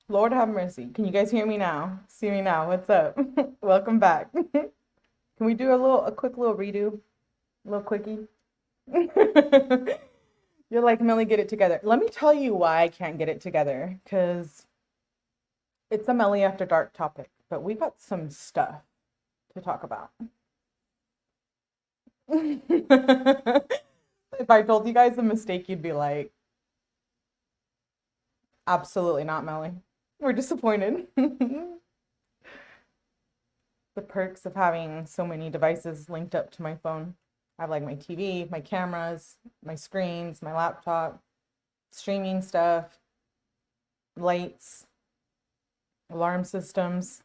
Lord have mercy. Can you guys hear me now? See me now? What's up? Welcome back. Can we do a quick little redo? A little quickie? You're like, Millie, get it together. Let me tell you why I can't get it together. Because it's a Millie After Dark topic, but we got some stuff to talk about. If I told you guys a mistake, you'd be like, absolutely not, Millie. We're disappointed. The perks of having so many devices linked up to my phone. I have like my TV, my cameras, my screens, my laptop, streaming stuff, lights, alarm systems,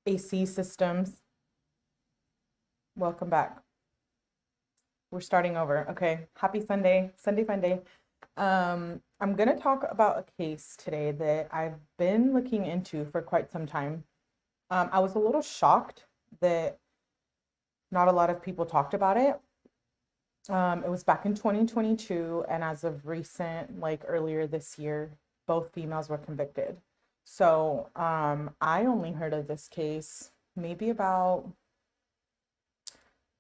AC systems. Welcome back. We're starting over. Okay. Happy Sunday. Sunday fun day. I'm going to talk about a case today that I've been looking into for quite some time. I was a little shocked that not a lot of people talked about it. It was back in 2022, and as of recent, like earlier this year, both females were convicted. So I only heard of this case maybe about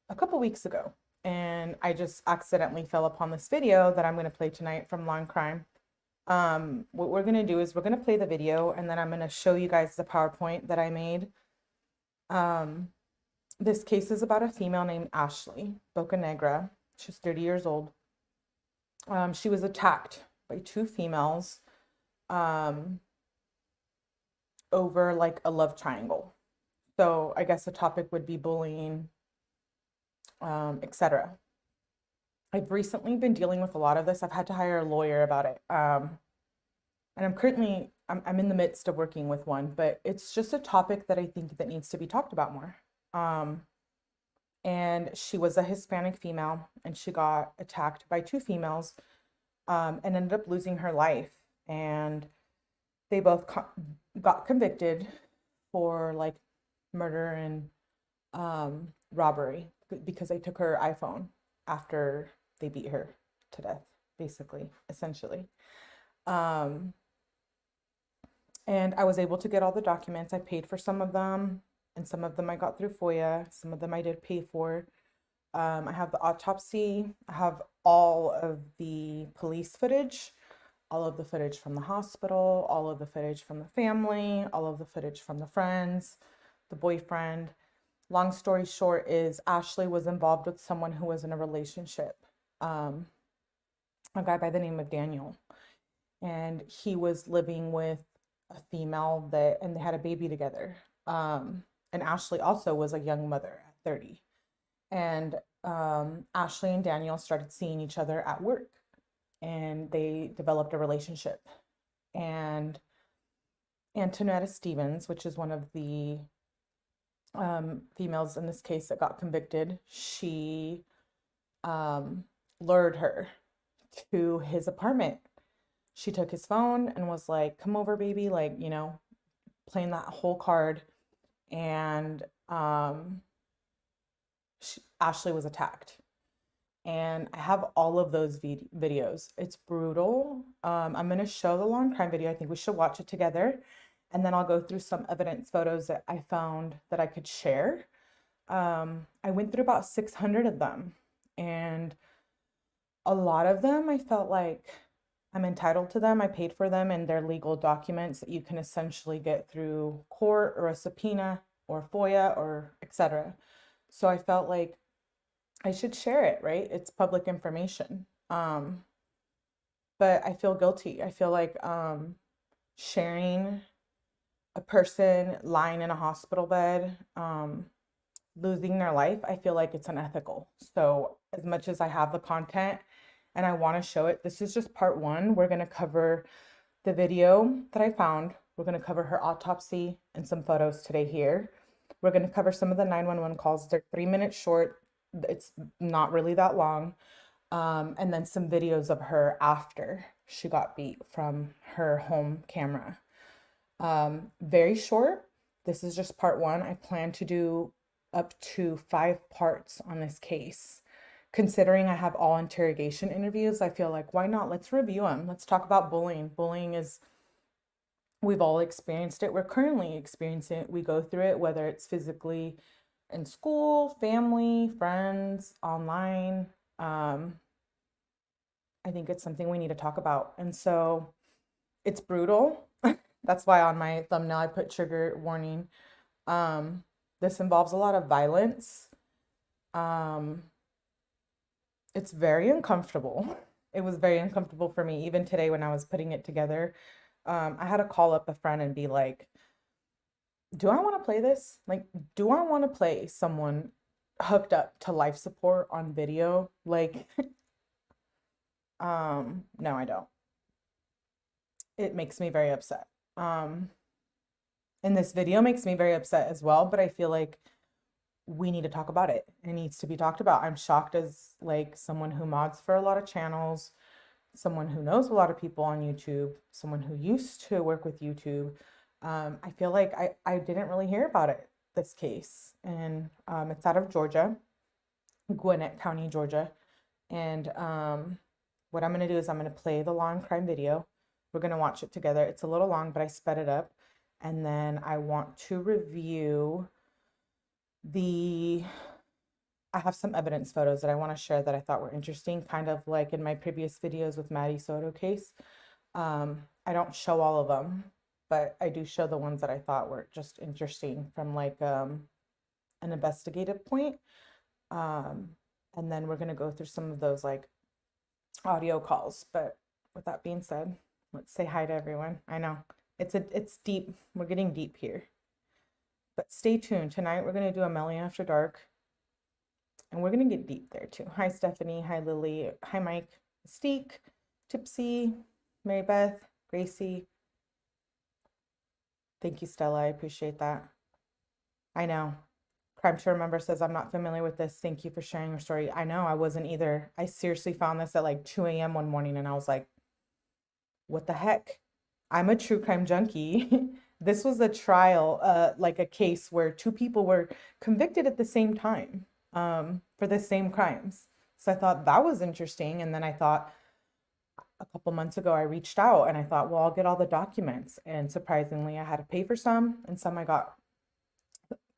a couple weeks ago, and I just accidentally fell upon this video that I'm going to play tonight from Law and Crime. What we're going to do is we're going to play the video, and then I'm going to show you guys the PowerPoint that I made. This case is about a female named Ashley Bocanegra. She's 30 years old. She was attacked by two females over like a love triangle. So I guess the topic would be bullying, etc. I've recently been dealing with a lot of this. I've had to hire a lawyer about it. And I'm in the midst of working with one, but it's just a topic that I think that needs to be talked about more. And she was a Hispanic female, and she got attacked by two females, and ended up losing her life. And they both got convicted for like murder and robbery because they took her iPhone after they beat her to death, basically, essentially. And I was able to get all the documents. I paid for some of them, and some of them I got through FOIA. Some of them I did pay for. I have the autopsy. I have all of the police footage, all of the footage from the hospital, all of the footage from the family, all of the footage from the friends, the boyfriend. Long story short is Ashley was involved with someone who was in a relationship, a guy by the name of Daniel. And he was living with a female and they had a baby together. And Ashley also was a young mother at 30. And Ashley and Daniel started seeing each other at work, and they developed a relationship. And Antonetta Stevens, which is one of the females in this case that got convicted, she lured her to his apartment. She took his phone and was like, come over, baby, like, playing that whole card. And Ashley was attacked. And I have all of those videos. It's brutal. I'm going to show the Law and Crime video. I think we should watch it together. And then I'll go through some evidence photos that I found that I could share. I went through about 600 of them. And a lot of them, I felt like I'm entitled to them. I paid for them, and they're legal documents that you can essentially get through court or a subpoena or FOIA or etc. So I felt like I should share it, right? It's public information. But I feel guilty. I feel like sharing a person lying in a hospital bed, losing their life, I feel like it's unethical. So as much as I have the content and I want to show it, this is just part one. We're going to cover the video that I found. We're going to cover her autopsy and some photos today here. We're going to cover some of the 911 calls. They're 3 minutes short. It's not really that long. And then some videos of her after she got beat from her home camera. Very short. This is just part one. I plan to do up to 5 parts on this case. Considering I have all interrogation interviews, I feel like, why not? Let's review them. Let's talk about bullying. Bullying is We've all experienced it. We're currently experiencing it. We go through it, whether it's physically in school, family, friends, online. I think it's something we need to talk about. And so it's brutal. That's why on my thumbnail I put trigger warning. This involves a lot of violence. It's very uncomfortable. It was very uncomfortable for me. Even today when I was putting it together, I had to call up a friend and be like, do I want to play this? Like, do I want to play someone hooked up to life support on video? Like, no, I don't. It makes me very upset. And this video makes me very upset as well, but I feel like we need to talk about it. It needs to be talked about. I'm shocked as like someone who mods for a lot of channels, someone who knows a lot of people on YouTube, someone who used to work with YouTube. I feel like I didn't really hear about it, this case. And it's out of Georgia, Gwinnett County, Georgia. And what I'm going to do is I'm going to play the law and crime video. We're going to watch it together. It's a little long, but I sped it up. And then I want to review I have some evidence photos that I want to share that I thought were interesting, kind of like in my previous videos with Maddie Soto case. I don't show all of them, but I do show the ones that I thought were just interesting from like an investigative point. And then we're going to go through some of those like audio calls. But with that being said, let's say hi to everyone. I know it's deep. We're getting deep here. But stay tuned. Tonight we're going to do a Melly After Dark. And we're going to get deep there too. Hi, Stephanie. Hi, Lily. Hi, Mike. Mystique. Tipsy. Mary Beth. Gracie. Thank you, Stella. I appreciate that. I know. Crime to Remember says, I'm not familiar with this. Thank you for sharing your story. I know. I wasn't either. I seriously found this at like 2 a.m. one morning and I was like, what the heck? I'm a true crime junkie. This was a trial, like a case where two people were convicted at the same time for the same crimes. So I thought that was interesting. And then I thought a couple months ago, I reached out and I thought, well, I'll get all the documents. And surprisingly, I had to pay for some and some I got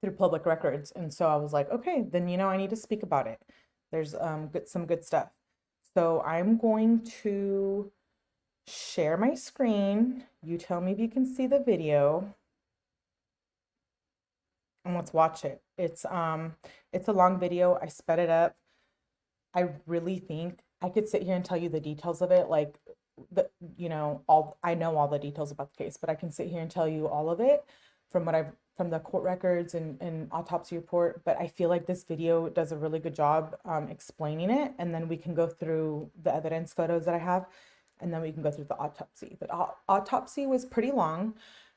through public records. And so I was like, okay, then, I need to speak about it. There's some good stuff. So I'm going to share my screen. You tell me if you can see the video. And let's watch it. It's a long video. I sped it up. I really think I could sit here and tell you the details of it, like I know all the details about the case, but I can sit here and tell you all of it from the court records and autopsy report. But I feel like this video does a really good job explaining it, and then we can go through the evidence photos that I have. And then we can go through the autopsy. But autopsy was pretty long.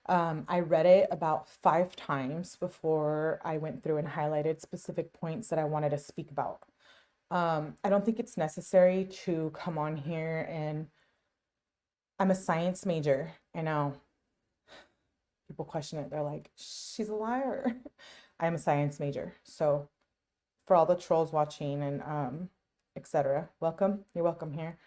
I read it about 5 times before I went through and highlighted specific points that I wanted to speak about. I don't think it's necessary to come on here and I'm a science major. I know people question it. They're like, she's a liar. I'm a science major. So for all the trolls watching and etc., welcome. You're welcome here.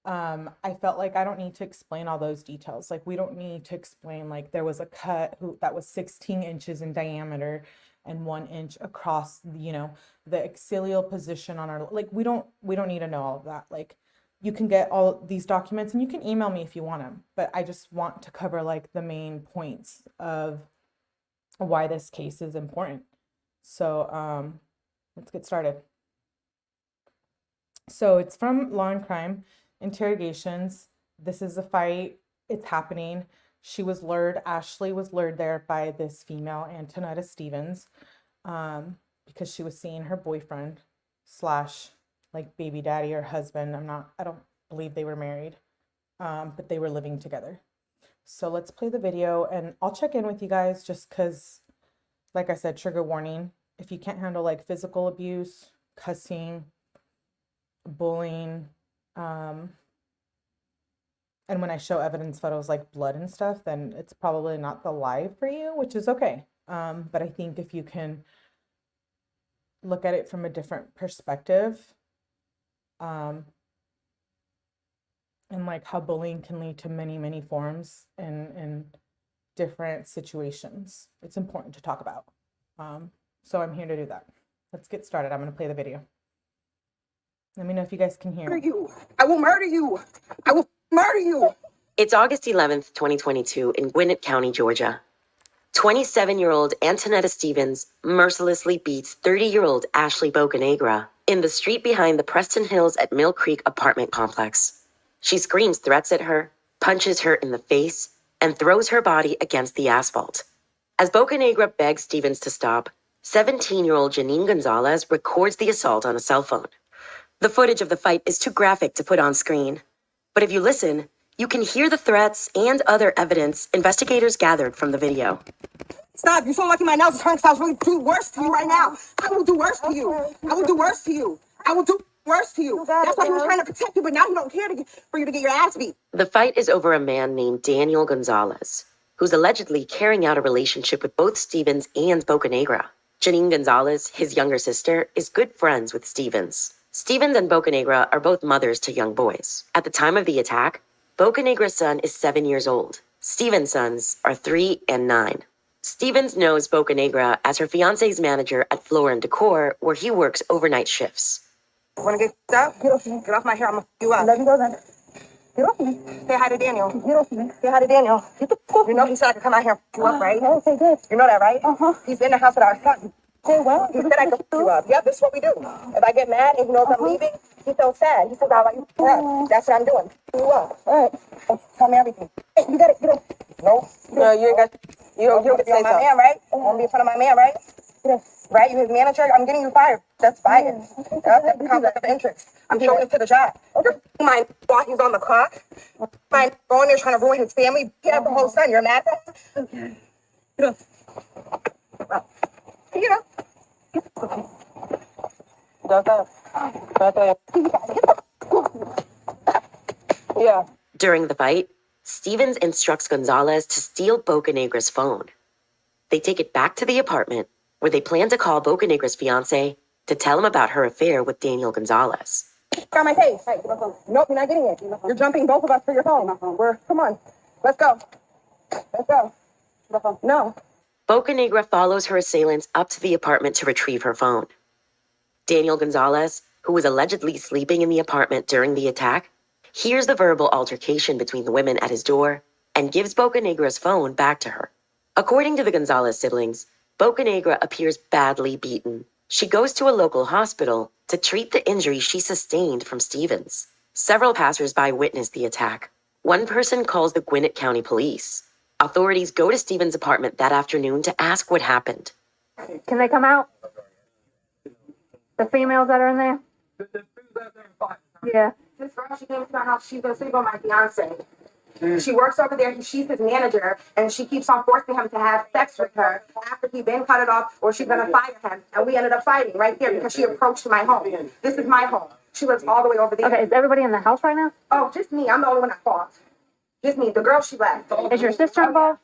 I felt like I don't need to explain all those details. Like we don't need to explain like there was a cut that was 16 inches in diameter and 1 inch across, the axial position on our, like we don't need to know all of that. Like you can get all these documents and you can email me if you want them, but I just want to cover like the main points of why this case is important. So let's get started. So it's from Law and Crime Interrogations. This is a fight. It's happening. She was lured, Ashley was lured there by this female, Antonetta Stevens, because she was seeing her boyfriend slash like baby daddy or husband. I don't believe they were married, but they were living together. So let's play the video and I'll check in with you guys just because, like I said, trigger warning. If you can't handle like physical abuse, cussing, bullying, and when I show evidence photos like blood and stuff, then it's probably not the live for you, which is okay. But I think if you can look at it from a different perspective, and like how bullying can lead to many, many forms and different situations. It's important to talk about. So I'm here to do that. Let's get started. I'm going to play the video. Let me know if you guys can hear. Murder you. I will murder you. I will murder you. It's August 11th, 2022 in Gwinnett County, Georgia. 27-year-old Antonetta Stevens mercilessly beats 30-year-old Ashley Bocanegra in the street behind the Preston Hills at Mill Creek apartment complex. She screams threats at her, punches her in the face, and throws her body against the asphalt. As Bocanegra begs Stevens to stop, 17-year-old Janine Gonzalez records the assault on a cell phone. The footage of the fight is too graphic to put on screen. But if you listen, you can hear the threats and other evidence investigators gathered from the video. Stop. You're so lucky my nails are turning because I was really do worse to you right now. I will do worse to you. I will do worse to you. I will do worse to you. That's why he was trying to protect you, but now he don't care for you to get your ass beat. The fight is over a man named Janine Gonzalez, who's allegedly carrying out a relationship with both Stevens and Bocanegra. Janine Gonzalez, his younger sister, is good friends with Stevens. Stevens and Bocanegra are both mothers to young boys. At the time of the attack, Bocanegra's son is 7 years old. Stevens' sons are 3 and 9. Stevens knows Bocanegra as her fiance's manager at Floor & Decor, where he works overnight shifts. Want to get up? Get off my hair. I'm going to f*** you up. Let me go then. Get off me. Say hi to Daniel. Get off me. Say hi to Daniel. You know he said I could come out here and f*** you up, right? Okay, good. You know that, right? Uh-huh. He's in the house with our son. Okay, well. He said I could f*** you up. Yep, this is what we do. If I get mad and he knows I'm leaving, he feels sad. He says, I like you up. That's what I'm doing. F*** you up. All right. Tell me everything. Hey, you got it. Get up. No, you ain't got. You don't get to say something. My man, right? You want to be in front of my man, right? Right? You his manager? I'm getting you fired. That's fired. Yep, that's the conflict of interest. I'm showing it to the job. You're mind while he's on the clock. Mind going there trying to ruin his family. He has the whole son. You're mad at him? Okay. Get up. Get up. Yeah. During the fight, Stevens instructs Gonzalez to steal Bocanegra's phone. They take it back to the apartment, where they plan to call Bocanegra's fiancé to tell him about her affair with Daniel Gonzalez. Got my face. Right, nope, you're not getting it. You're jumping both of us for your phone. Come on. Let's go. Let's go. No. Bocanegra follows her assailants up to the apartment to retrieve her phone. Daniel Gonzalez, who was allegedly sleeping in the apartment during the attack, hears the verbal altercation between the women at his door and gives Bocanegra's phone back to her. According to the Gonzalez siblings, Bocanegra appears badly beaten. She goes to a local hospital to treat the injury she sustained from Stevens. Several passersby witnessed the attack. One person calls the Gwinnett County police. Authorities go to Stevens' apartment that afternoon to ask what happened. Can they come out? The females that are in there? Yeah. This girl, she came to my house. She's going to sleep on my fiance. She works over there. She's his manager, and she keeps on forcing him to have sex with her after he been cut it off, or she's going to fire him. And we ended up fighting right there because she approached my home. This is my home. She lives all the way over there. Okay, is everybody in the house right now? Oh, just me. I'm the only one that fought. Just me. The girl, she left. Is your sister involved?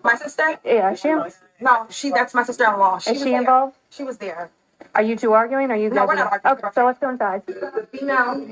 My sister? Yeah, is she? No, that's my sister-in-law. Is she involved? She was there. Are you two arguing? Are you guys? No, we're not arguing. Okay, so let's go inside. The female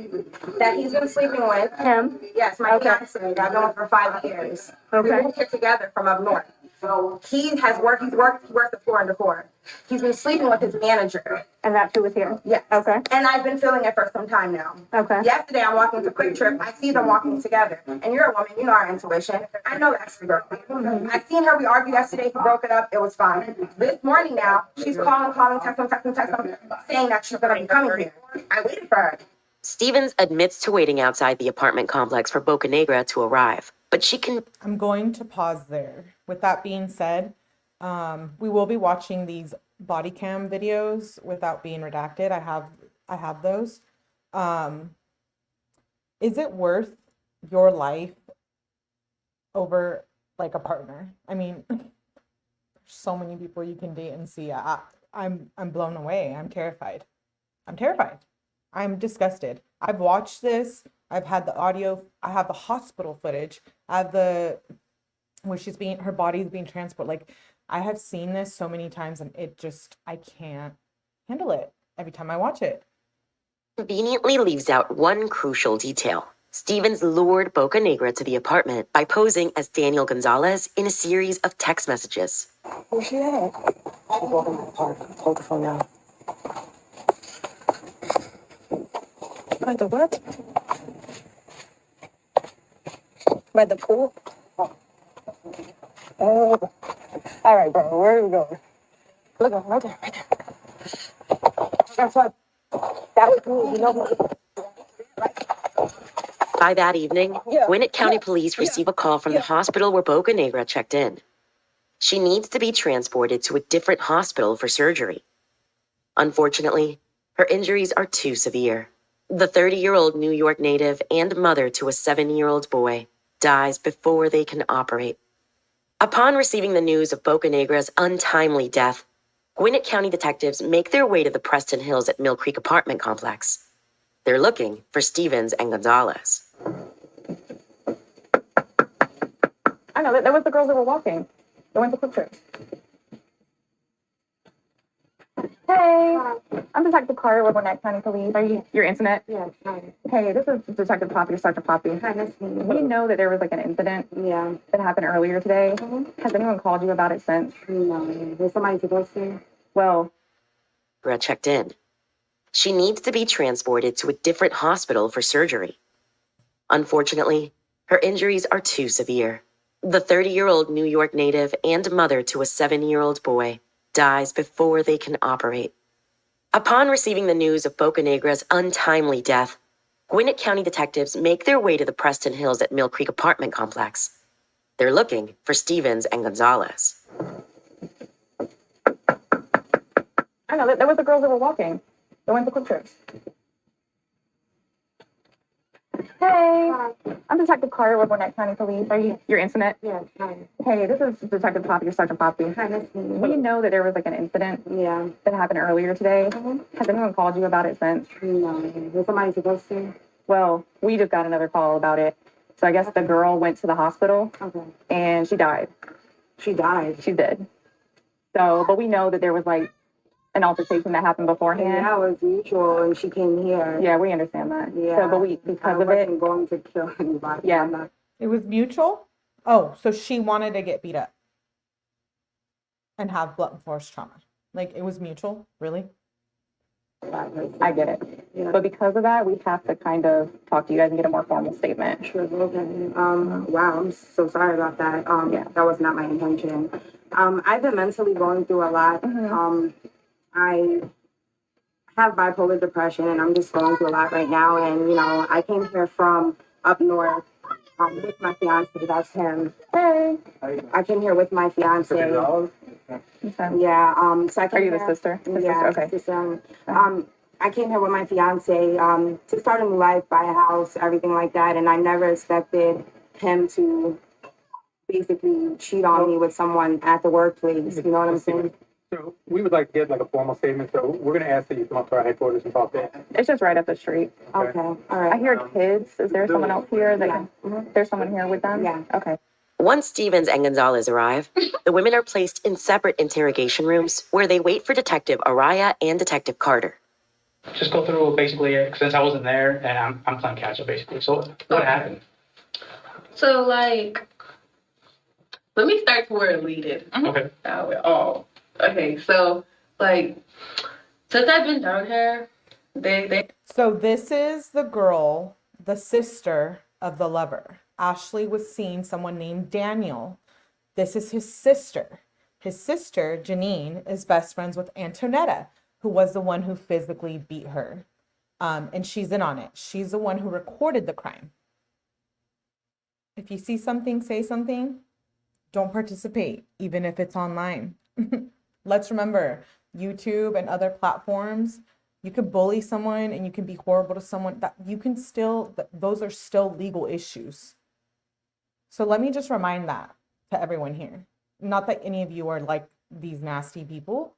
that he's been sleeping with. Him? Yes, my fiance. I've known him for 5 years. Okay. We moved here together from up north. So he works at Floor & Decor. He's been sleeping with his manager. And that's who was here? Yes. Okay. And I've been feeling it for some time now. Okay. Yesterday, I'm walking to Quick Trip. I see them walking together. And you're a woman. You know our intuition. I know that's the girl. I seen her. We argued yesterday. He broke it up. It was fine. This morning now, she's calling, texting, saying that she's going to be coming here. I waited for her. Stevens admits to waiting outside the apartment complex for Bocanegra to arrive, but I'm going to pause there. With that being said, we will be watching these body cam videos without being redacted. I have those. Is it worth your life over like a partner? I mean, there's so many people you can date and see. I'm blown away. I'm terrified. I'm disgusted. I've watched this. I've had the audio. I have the hospital footage. I have where her body's being transported. Like, I have seen this so many times, and I can't handle it every time I watch it. conveniently leaves out one crucial detail. Stevens lured Bocanegra to the apartment by posing as Daniel Gonzalez in a series of text messages. Where's she at? She's walking in the park. Hold the phone now. By the what? By the pool? Oh. All right, bro. Where are we going? Look, right there, right there. That's what. That was me. You know. By that evening, Yeah. Gwinnett County police receive a call from the hospital where Bocanegra checked in. She needs to be transported to a different hospital for surgery. Unfortunately, her injuries are too severe. The 30-year-old New York native and mother to a 7-year-old boy dies before they can operate. Upon receiving the news of Bocanegra's untimely death, Gwinnett County detectives make their way to the Preston Hills at Mill Creek apartment complex. They're looking for Stevens and Gonzalez. I know, that was the girls that were walking. They went to Quick Trip. Hey, I'm Detective Carter with Gwinnett County Police. Are you your internet? Yeah. Hi. Hey, this is Detective Poppy, Sergeant Poppy. Hi, nice to meet you. We know that there was like an incident Yeah. that happened earlier today. Has anyone called you about it since? No. There's somebody supposed to. Well, Bocanegra checked in. She needs to be transported to a different hospital for surgery. Unfortunately, her injuries are too severe. The 30-year-old New York native and mother to a 7-year-old boy dies before they can operate. Upon receiving the news of Bocanegra's untimely death, Gwinnett County detectives make their way to the Preston Hills at Mill Creek apartment complex. They're looking for Stevens and Gonzalez. I know, that was the girls that were walking. They went to Quick Trip. Hey, I'm Detective Carter with Gwinnett County Police. Are you your internet? Yeah. Hi. Hey, this is Detective Poppy, Sergeant Poppy. Hi, nice to meet you. We know that there was like an incident Yeah. that happened earlier today. Has anyone called you about it since? No. There's somebody supposed to. Well, we just got another call about it. So I guess the girl went to the hospital Okay. and she died. She died. She's dead. So, but we know that there was like an altercation that happened And beforehand. that was mutual, and she came here. Yeah, we understand that. Yeah. So, but we, I because of wasn't it, going to kill anybody. Yeah. I'm not. It was mutual? Oh, so she wanted to get beat up and have blunt force trauma. Like it was mutual? Really? I get it. Yeah. But because of that, we have to kind of talk to you guys and get a more formal statement. Sure. Okay. Wow. I'm so sorry about that. Yeah. That was not my intention. I've been mentally going through a lot. I have bipolar depression, and I'm just going through a lot right now. And you know, I came here from up north with my fiance. That's him. Hey. I came here with my fiance. Okay. Yeah. So I came Are you the here- sister? The Yeah. sister? Okay. Sister. I came here with my fiance to start a new life, buy a house, everything like that, and I never expected him to basically cheat on me with someone at the workplace. You know what I'm saying? So we would like to get like a formal statement, so we're gonna ask that you come up to our headquarters and talk to us. It's just right up the street. Okay. All I right. hear kids. Is there someone else here that Yeah. there's someone here with them? Yeah. Okay. Once Stevens and Gonzalez arrive, the women are placed in separate interrogation rooms where they wait for Detective Araya and Detective Carter. Just go through basically, since I wasn't there and I'm playing catch up basically. So what happened? So, like, let me start to where it leaded. Okay. Okay, so, like, since I've been down here, they So this is the girl, the sister of the lover. Ashley was seeing someone named Daniel. This is his sister. His sister, Janine, is best friends with Antonetta, who was the one who physically beat her. And she's in on it. She's the one who recorded the crime. If you see something, say something. Don't participate, even if it's online. Let's remember, YouTube and other platforms, you could bully someone and you can be horrible to someone. That you can still, those are still legal issues. So let me just remind that to everyone here. Not that any of you are like these nasty people,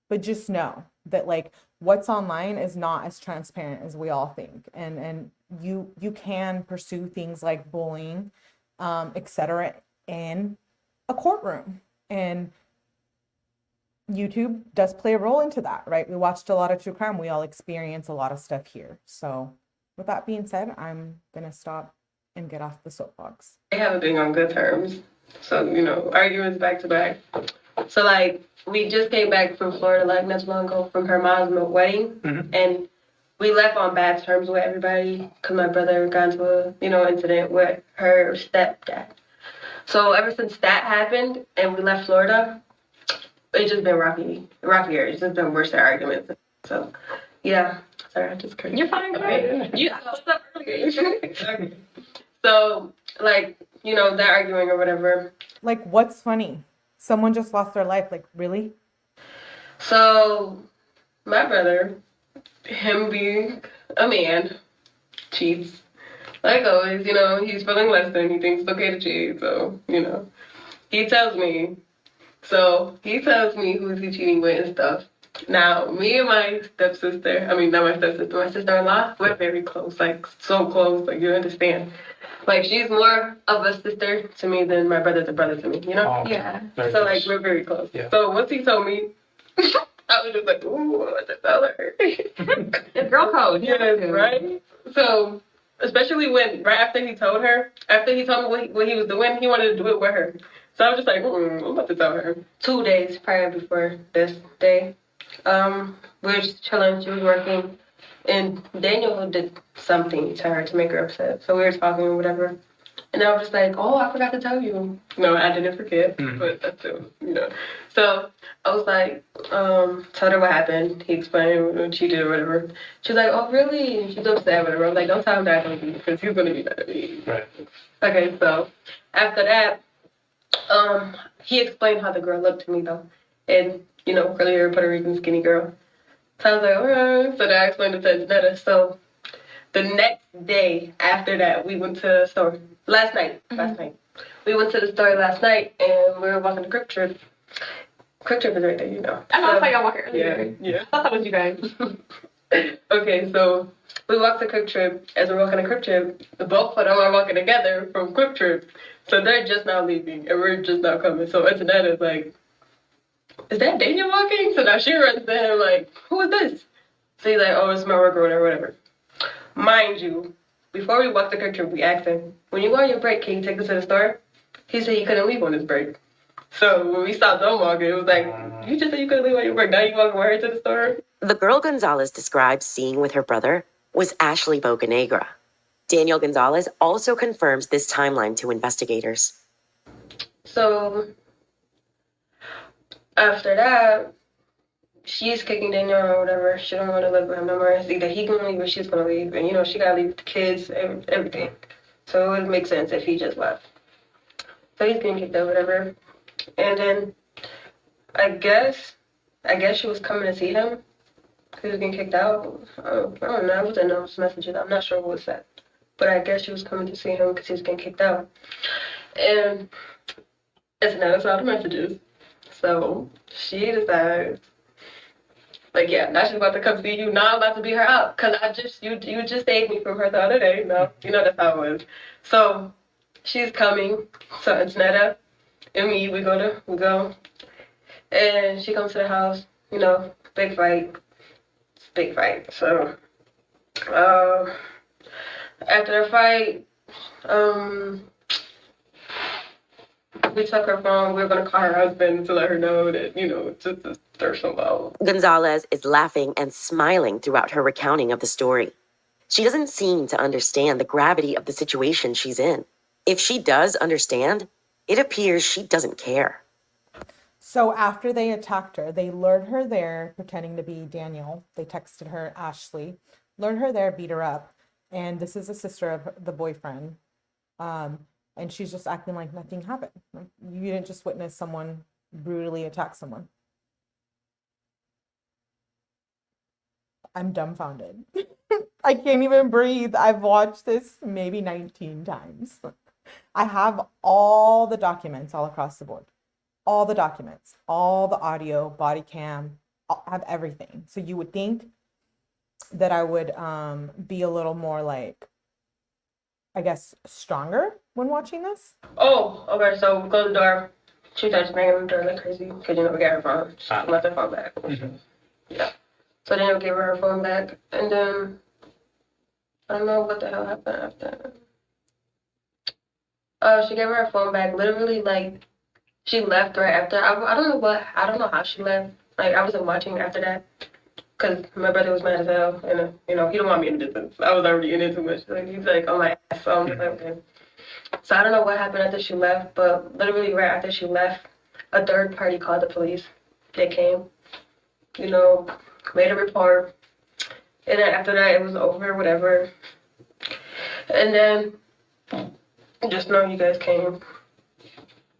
but just know that like what's online is not as transparent as we all think. And you can pursue things like bullying, etc. in a courtroom. And YouTube does play a role into that, right? We watched a lot of true crime. We all experience a lot of stuff here. So with that being said, I'm gonna stop and get off the soapbox. They haven't been on good terms. So, you know, arguments back to back. So, like, we just came back from Florida, like, not too long ago from her mom's wedding. And we left on bad terms with everybody because my brother got into a, you know, incident with her stepdad. So ever since that happened and we left Florida, it's just been rockier. It's just been worse arguments. So, yeah. Sorry, I just couldn't. You're fine, right? You what's up earlier? Okay. So, like, you know, they're arguing or whatever. Like, what's funny? Someone just lost their life. Like, really? So, my brother, him being a man, cheats. Like always, you know, he's feeling less than, he thinks it's okay to cheat. So, you know, he tells me. So, he tells me who's he cheating with and stuff. Now, me and my stepsister, I mean, not my stepsister, my sister-in-law, we're very close, like, so close, like, you understand. Like, she's more of a sister to me than my brother's a brother to me, you know? Oh, Yeah. very So, close. like, we're very close. Yeah. So, once he told me, I was just like, ooh, what the tell her? It's girl code. Yes, right? So, especially when, right after he told me what he was doing, he wanted to do it with her. So, I was just like, I'm about to tell her. 2 days prior before this day, we were just chilling, she was working, and Daniel did something to her to make her upset. So we were talking or whatever. And I was just like, oh, I forgot to tell you. No, I didn't forget, but that's too, you know. So I was like, told her what happened. He explained what she did or whatever. She was like, oh, really? She's upset, whatever. I was like, don't tell him that I told you, because he's going to be mad at me. Right. Okay, so after that, he explained how the girl looked to me, though. And, you know, curly hair, Puerto Rican, skinny girl. So I was like, alright. So then I explained it to Antonetta. So the next day after that, we went to the store. Last night. We went to the store last night, and we were walking the Quick Trip. Quick Trip is right there, you know. I know, I thought y'all walked earlier. Yeah. I thought that was you guys. Okay, so we walked the Quick Trip. As we're walking the Quick Trip, the both of them are walking together from Quick Trip. So they're just now leaving, and we're just now coming. So Antonetta's like, is that Daniel walking? So now she runs to him like, who is this? So he's like, oh, it's my worker or whatever. Mind you, before we walked the Quick Trip, we asked him, when you go on your break, can you take us to the store? He said he couldn't leave on his break. So when we stopped them walking, it was like, you just said you couldn't leave on your break. Now you walking with her to the store? The girl Gonzalez described seeing with her brother was Ashley Bocanegra. Daniel Gonzalez also confirms this timeline to investigators. So after that, she's kicking Daniel or whatever. She don't want to live with him no more. It's either he gonna leave or she's gonna leave. And, you know, she gotta leave with the kids, everything. So it would make sense if he just left. So he's getting kicked out, whatever. And then I guess she was coming to see him. He was getting kicked out. I don't know. I wasn't in those messages. I'm not sure what was said. But I guess she was coming to see him because he was getting kicked out. And it's all the messages. So she decides, like, yeah, now she's about to come see you. Now I'm about to beat her up because you just saved me from her the other day. No, you know that's how it was. So she's coming. So Antonetta and me, we go, and she comes to the house. You know, big fight. It's a big fight. So after the fight, we took her phone. We were going to call her husband to let her know that, you know, just to stir some out. Gonzalez is laughing and smiling throughout her recounting of the story. She doesn't seem to understand the gravity of the situation she's in. If she does understand, it appears she doesn't care. So after they attacked her, they lured her there pretending to be Daniel. They texted her, Ashley, lured her there, beat her up. And this is a sister of the boyfriend. And she's just acting like nothing happened. Like, you didn't just witness someone brutally attack someone. I'm dumbfounded. I can't even breathe. I've watched this maybe 19 times. I have all the documents all across the board. All the documents, all the audio, body cam, I have everything. So you would think that I would be a little more like, I guess, stronger when watching this. Oh, okay, so we closed the door. She starts banging on the door like crazy because, you know, we got her phone. She left her phone back. Yeah. So then we gave her phone back. And then I don't know what the hell happened after. She gave her phone back. Literally, like, she left right after. I don't know how she left. Like, I wasn't watching after that. Because my brother was mad as hell. And, he don't want me in the distance. I was already in it too much. Like, he's like, oh my ass. So I'm like, okay. So I don't know what happened after she left. But literally right after she left, a third party called the police. They came, made a report. And then after that, it was over, whatever. And then just know you guys came.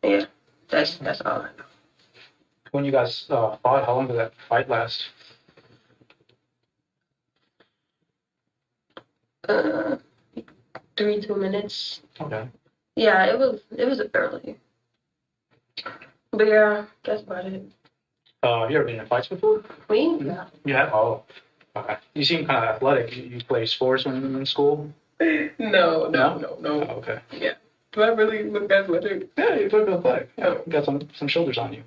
Yeah, that's all I know. When you guys fought, how long did that fight last? 2 minutes. Okay. Yeah, it was early. But yeah, that's about it. Have you ever been in fights before? Me? Yeah. You have? Oh, okay. You seem kind of athletic. You play sports when you were in school? No. Oh, okay. Yeah. Do I really look athletic? Yeah, you look athletic. Yeah, you got some shoulders on you.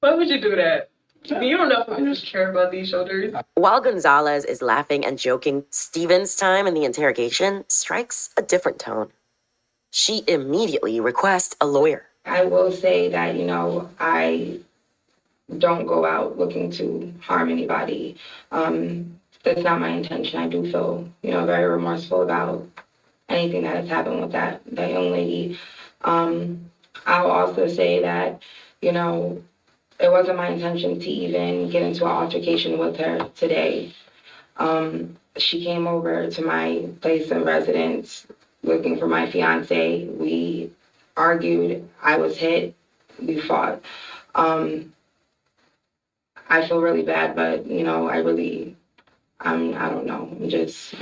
Why would you do that? You don't know if I just care about these shoulders. While Gonzalez is laughing and joking, Stevens' time in the interrogation strikes a different tone. She immediately requests a lawyer. I will say that, I don't go out looking to harm anybody. That's not my intention. I do feel, very remorseful about anything that has happened with that young lady. I'll also say that, it wasn't my intention to even get into an altercation with her today. She came over to my place of residence looking for my fiance. We argued. I was hit. We fought. I feel really bad, but I don't know. I'm just,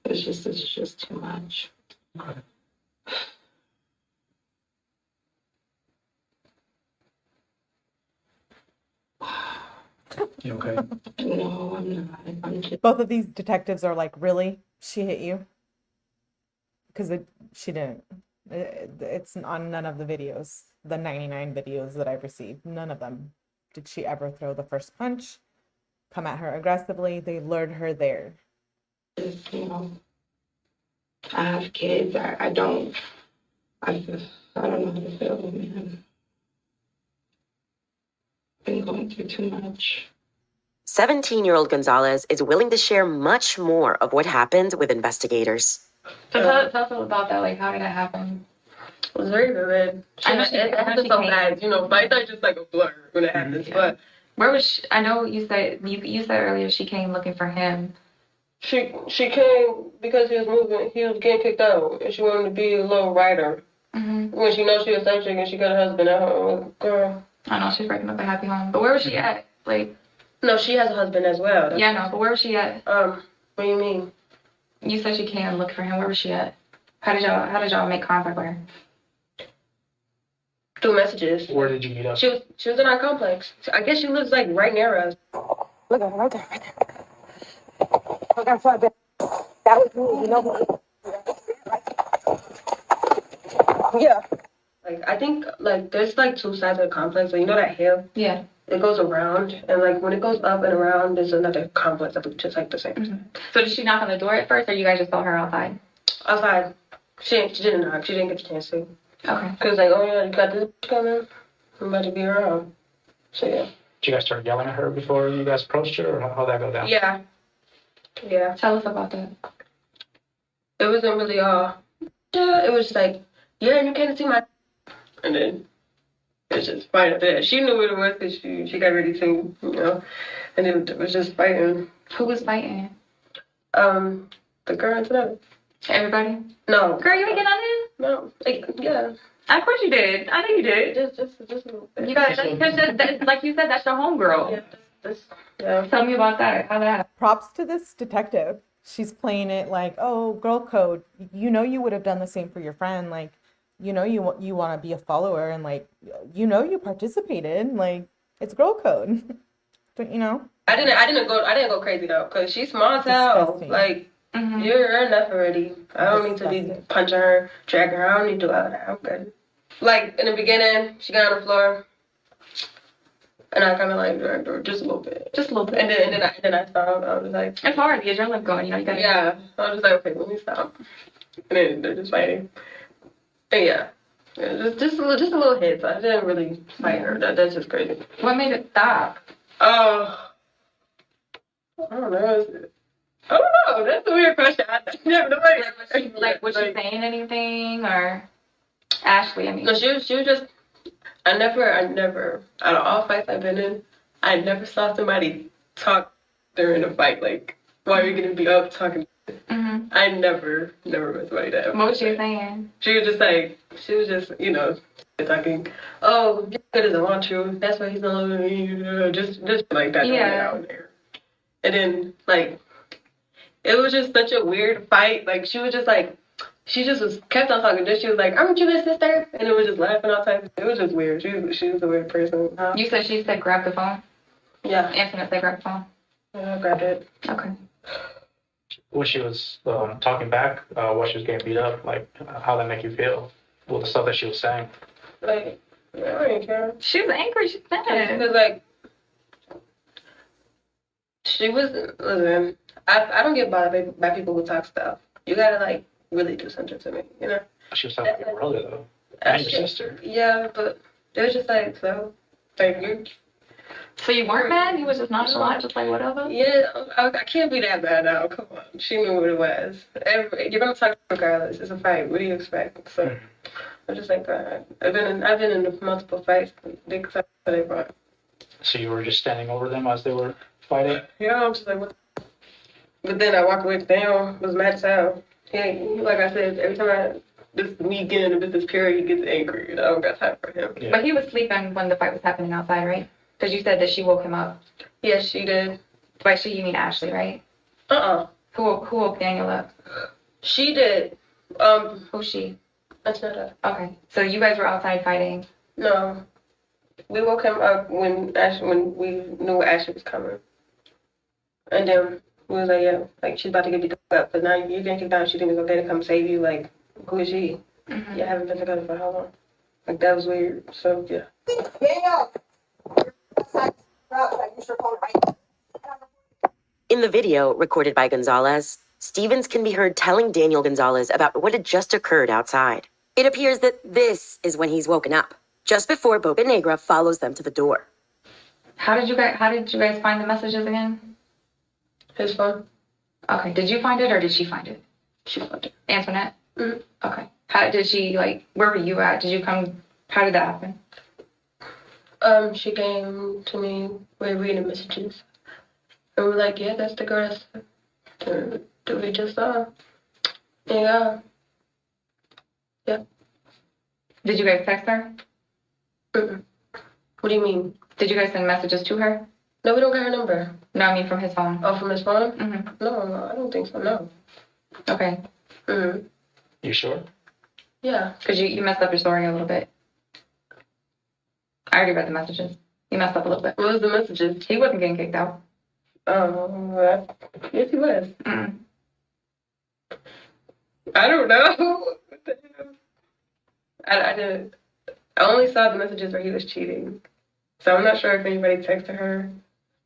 it's just too much. Okay. You okay? No, I'm not. I'm just. Both of these detectives are like, really? She hit you? Because she didn't. It's on none of the videos, the 99 videos that I've received. None of them did she ever throw the first punch, come at her aggressively. They lured her there. Just, I have kids. I don't know how to feel, man. Been going through too much. 17-year-old Gonzalez is willing to share much more of what happened with investigators. So tell us about that. Like, how did that happen? It was very vivid. It happened so fast. Fights are just like a blur when it happens. Yeah. But where was she? I know you said earlier she came looking for him. She came because he was getting kicked out, and she wanted to be a little writer. Mm-hmm. When she knows she was searching and she got a husband at home, girl. I know she's breaking up a happy home, but where was she at? Like, no, she has a husband as well. Yeah, no, but where was she at? What do you mean? You said she came looking for him. Where was she at? How did y'all make contact with her? Through messages. Where did you meet up? She was in our complex. I guess she lives like right near us. Look at her right there. Look at her. That was me, Yeah. Like, I think, like, there's, like, two sides of the complex. Like, you know that hill? Yeah. It goes around, and, like, when it goes up and around, there's another complex that looks just like the same. Mm-hmm. So did she knock on the door at first, or you guys just saw her outside? Outside. She didn't knock. She didn't get the chance to. Okay. Because, like, oh, yeah, you got this coming? I'm about to be around. So, yeah. Did you guys start yelling at her before you guys approached her, or how'd that go down? Yeah. Yeah. Tell us about that. It wasn't really all. Yeah, it was just like, yeah, you can't see my... And then it's just right up there. She knew what it was because she got ready to, and it was just fighting. Who was fighting? The girl and Antonetta. Everybody? No. Girl, you ain't get on it? No. Like, yeah. Of course you did. I know you did. Just a little bit. You guys, like you said, that's your homegirl. Yeah. Tell me about that. How that happened. Props to this detective. She's playing it like, oh, girl code. You would have done the same for your friend. Like, you want to be a follower, and like, you participated. Like, it's girl code. But I didn't go crazy though, cause she's small as hell. Disgusting. Like, Mm-hmm. you're enough already. I don't need to be punching her, dragging her. I don't need to do all that. I'm good. Like, in the beginning, she got on the floor, and And I kind of like dragged her just a little bit. Just a little bit. And then I stopped. I was like, It's hard. The adrenaline going. You know, you gotta. yeah. I was just like, okay, let me stop. And then they're just fighting. And yeah. Just a little hit. So I didn't really fight her. That's just crazy. What made it stop? I don't know. I don't know. That's a weird question. I never know. Was she saying anything or Ashley? I mean, No, she was just. I never. Out of all fights I've been in, I never saw somebody talk during a fight. Like while you're getting beat up, talking. mm-hmm. I never met somebody that. What was she saying? She was just you know, talking. Oh, he doesn't want you. That's why he's not loving me. Just like that. Yeah. Out there. And then like, it was just such a weird fight. Like she was just like. She just kept on talking. She was like, "Aren't you his sister?" And it was just laughing all the time. It was just weird. She was a weird person. You said she said grab the phone. Yeah. Antoinette said grab the phone. Yeah, I grabbed it. Okay. When she was talking back, while she was getting beat up, like how that make you feel? With the stuff that she was saying. Like, yeah, I didn't care. She was angry. She said. Because like, she was. Listen, I don't get bothered by people who talk stuff. You gotta like really do something to me, you know. She was talking about your brother though, and your sister. Yeah, but it was just like so. Like you. So you weren't mad? You was just nonchalant, just like whatever? Yeah, I can't be that bad now. Come on. She knew what it was. You're going to talk regardless. It's a fight. What do you expect? So I'm just like, I've been in multiple fights. They brought. So you were just standing over them as they were fighting? Yeah, I'm just like, what? But then I walked away. Daniel was mad as hell. Like I said, every time me getting into this period, he gets angry. And I don't got time for him. Yeah. But he was sleeping when the fight was happening outside, right? Because you said that she woke him up. Yes, she did. By she, you mean Ashley, right? Who woke Daniel up? She did. Who's she? Antonetta. Okay. So you guys were outside fighting. No. We woke him up when we knew Ashley was coming. And then we was like, yeah, like she's about to get beat up. But now you're getting kicked out. She thinks it's okay to come save you. Like, who is she? Mm-hmm. You haven't been together for how long? Like, that was weird. So, yeah. Daniel! In the video recorded by Gonzalez, Stevens can be heard telling Daniel Gonzalez about what had just occurred outside. It appears that this is when he's woken up, just before Bocanegra follows them to the door. How did you guys find the messages again? His phone. Okay. Did you find it or did she find it? She found it. Antoinette? Mm-hmm. Okay. How did she, like, where were you at? Did you come, how did that happen? She came to me, we were reading messages. And we're like, yeah, that's the girl that we just saw. Yeah. Yeah. Did you guys text her? Mm-mm. What do you mean? Did you guys send messages to her? No, we don't got her number. No, I mean from his phone. Oh, from his phone? Mm-hmm. No, I don't think so, no. Okay. Mm-hmm. You sure? Yeah. Because you messed up your story a little bit. I already read the messages. You messed up a little bit. What was the messages? He wasn't getting kicked out. Oh, yes, he was. Mm. I don't know. What the hell? I didn't. I only saw the messages where he was cheating. So I'm not sure if anybody texted her.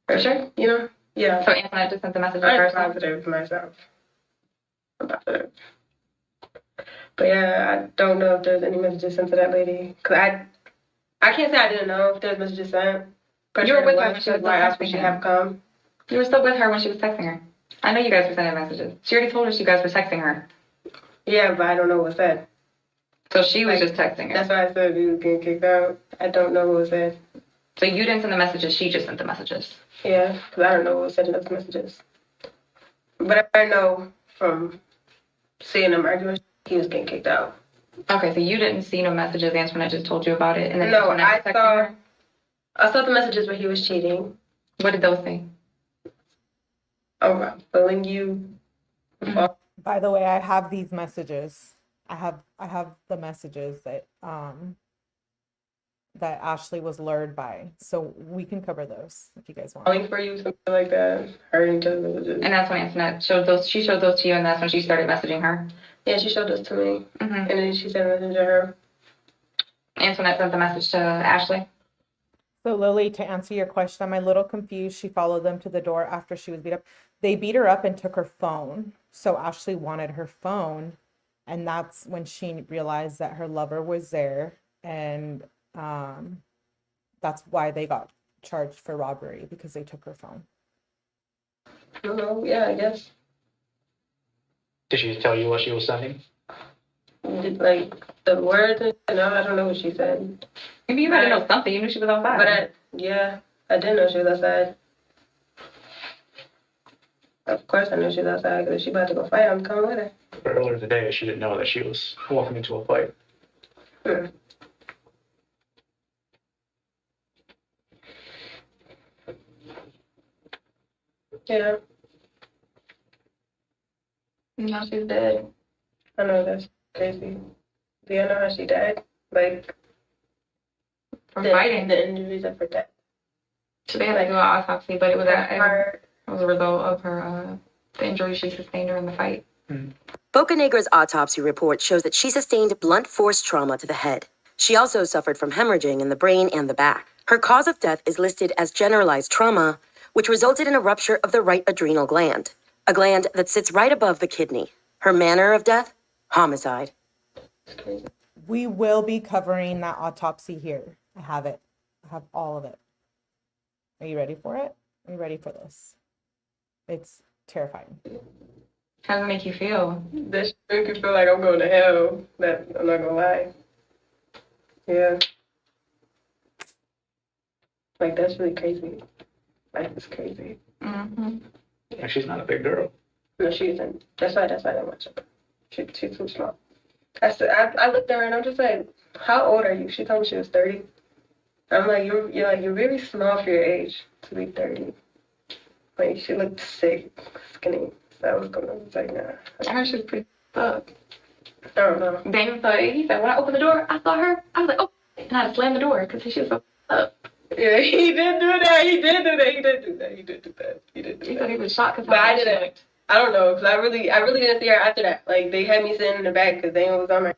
For sure? You know? Yeah. So Antoinette just sent the messages I'm first? positive myself. I'm positive. But yeah, I don't know if there's any messages sent to that lady. Because I can't say I didn't know if there's messages sent. But You were with her when she she was why else would texting she him. have come? You were still with her when she was texting her. I know you guys were sending messages. She already told us you guys were texting her. Yeah, but I don't know what was said. So she was Like, just texting her. That's why I said we were getting kicked out. I don't know what was said. So you didn't send the messages, she just sent the messages. Yeah, because I don't know what was said in those messages. But I know from seeing them arguing, he was getting kicked out. Okay, so you didn't see no messages, Antoinette just told you about it, and then No, Antoinette was texting her? I saw the messages where he was cheating. What did those say? Oh, I'm feeling you. By the way, I have these messages. I have the messages that that Ashley was lured by. So we can cover those if you guys want. Falling for you, something like that. Hurting to messages. And that's when Antoinette showed those. She showed those to you, and that's when she started messaging her. Yeah, she showed those to me. Mm-hmm. And then she sent a message to her. Antoinette sent the message to Ashley. So Lily, to answer your question, I'm a little confused. She followed them to the door after she was beat up. They beat her up and took her phone. So Ashley wanted her phone, and that's when she realized that her lover was there, and that's why they got charged for robbery, because they took her phone. I don't know. Yeah, I guess. Did she tell you what she was sending? Like the words, no, I don't know what she said. Maybe you had to know something. You knew she was outside. But I didn't know she was outside. Of course I knew she was outside, because if she about to go fight, I'm coming with her. But earlier today, she didn't know that she was walking into a fight. Hmm. Yeah. Now she's dead. I know, that's crazy. Do you know how she died? Like, From fighting. The injuries of her death. So they had to do an autopsy, but it was Her, it was a result of her the injuries she sustained during the fight. Bocanegra's autopsy report shows that she sustained blunt force trauma to the head. She also suffered from hemorrhaging in the brain and the back. Her cause of death is listed as generalized trauma, which resulted in a rupture of the right adrenal gland, a gland that sits right above the kidney. Her manner of death? Homicide. it's crazy. We will be covering that autopsy here. I have it. I have all of it. Are you ready for it? Are you ready for this? It's terrifying. How does it make you feel? This make me feel like I'm going to hell. That I'm not gonna lie. Yeah. Like, that's really crazy. Like, it's crazy. Mm-hmm. And she's not a big girl. No, she isn't. That's why that much. She's too small. I looked at her and I'm just like, how old are you? She told me she was 30. I'm like, you're really small for your age to be 30. Like, she looked sick, skinny. So I was like, nah. I heard she was pretty fucked. I don't know. Daniel saw it. He said, when I opened the door, I saw her. I was like, oh, and I slammed the door because she was so up. Yeah, he did do that. He did do that. He said he was shocked because But I didn't. I don't know, because I really didn't see her after that. Like, they had me sitting in the back because Daniel was on my.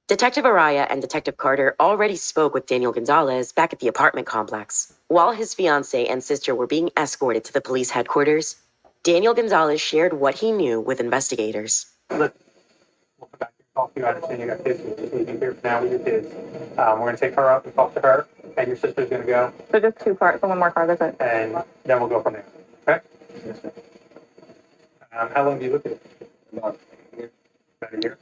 Detective Araya and Detective Carter already spoke with Daniel Gonzalez back at the apartment complex. While his fiancée and sister were being escorted to the police headquarters, Daniel Gonzalez shared what he knew with investigators. Look, we'll come back here and talk to you. I understand you got kids. You just need to be here for now with your kids. We're going to take her up and talk to her, and your sister's going to go. So just 2 parts, so 1 more car visit. And then we'll go from there. Okay? Yes, sir. How long do you look at it? About a year. About a year?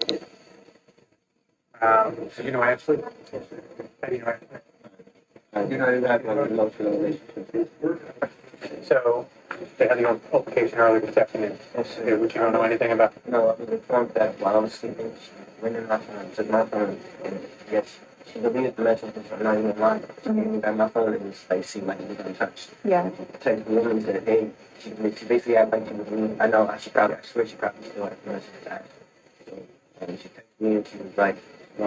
So you know Ashley? Yes, sir. How do you know Ashley? I do not have an emotional relationship. So they had the altercation earlier this afternoon. Yes, sir. Which you don't know anything about? No, I was informed that while I was sleeping, she went in my phone, took my phone, and yes, she deleted the message, I'm not even lying. She got my phone and just like seemed like it was untouched. Yeah. Texted me and said, hey, she basically acted like she was me. I swear she probably still had the message attached. So, and she texted me and she was like,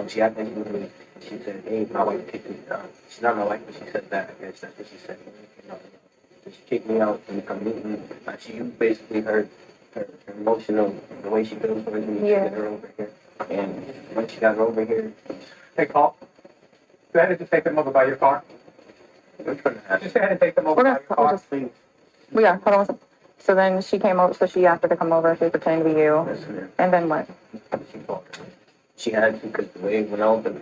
she acted like she was me. She said, hey, my wife kicked me out. She's not my wife, but she said that. I guess that's what she said. So she kicked me out from the meeting. She basically her emotional, the way she feels towards me, she got her over here. And once she got her over here, hey, Paul, go ahead and just take them over by your car. Just go ahead and take them over by your car, please. Well, yeah, hold on. So then she came over, so she asked her to come over, she was pretending to be you. Yes, ma'am. And then what? She fought. She had to, because the way it went on, but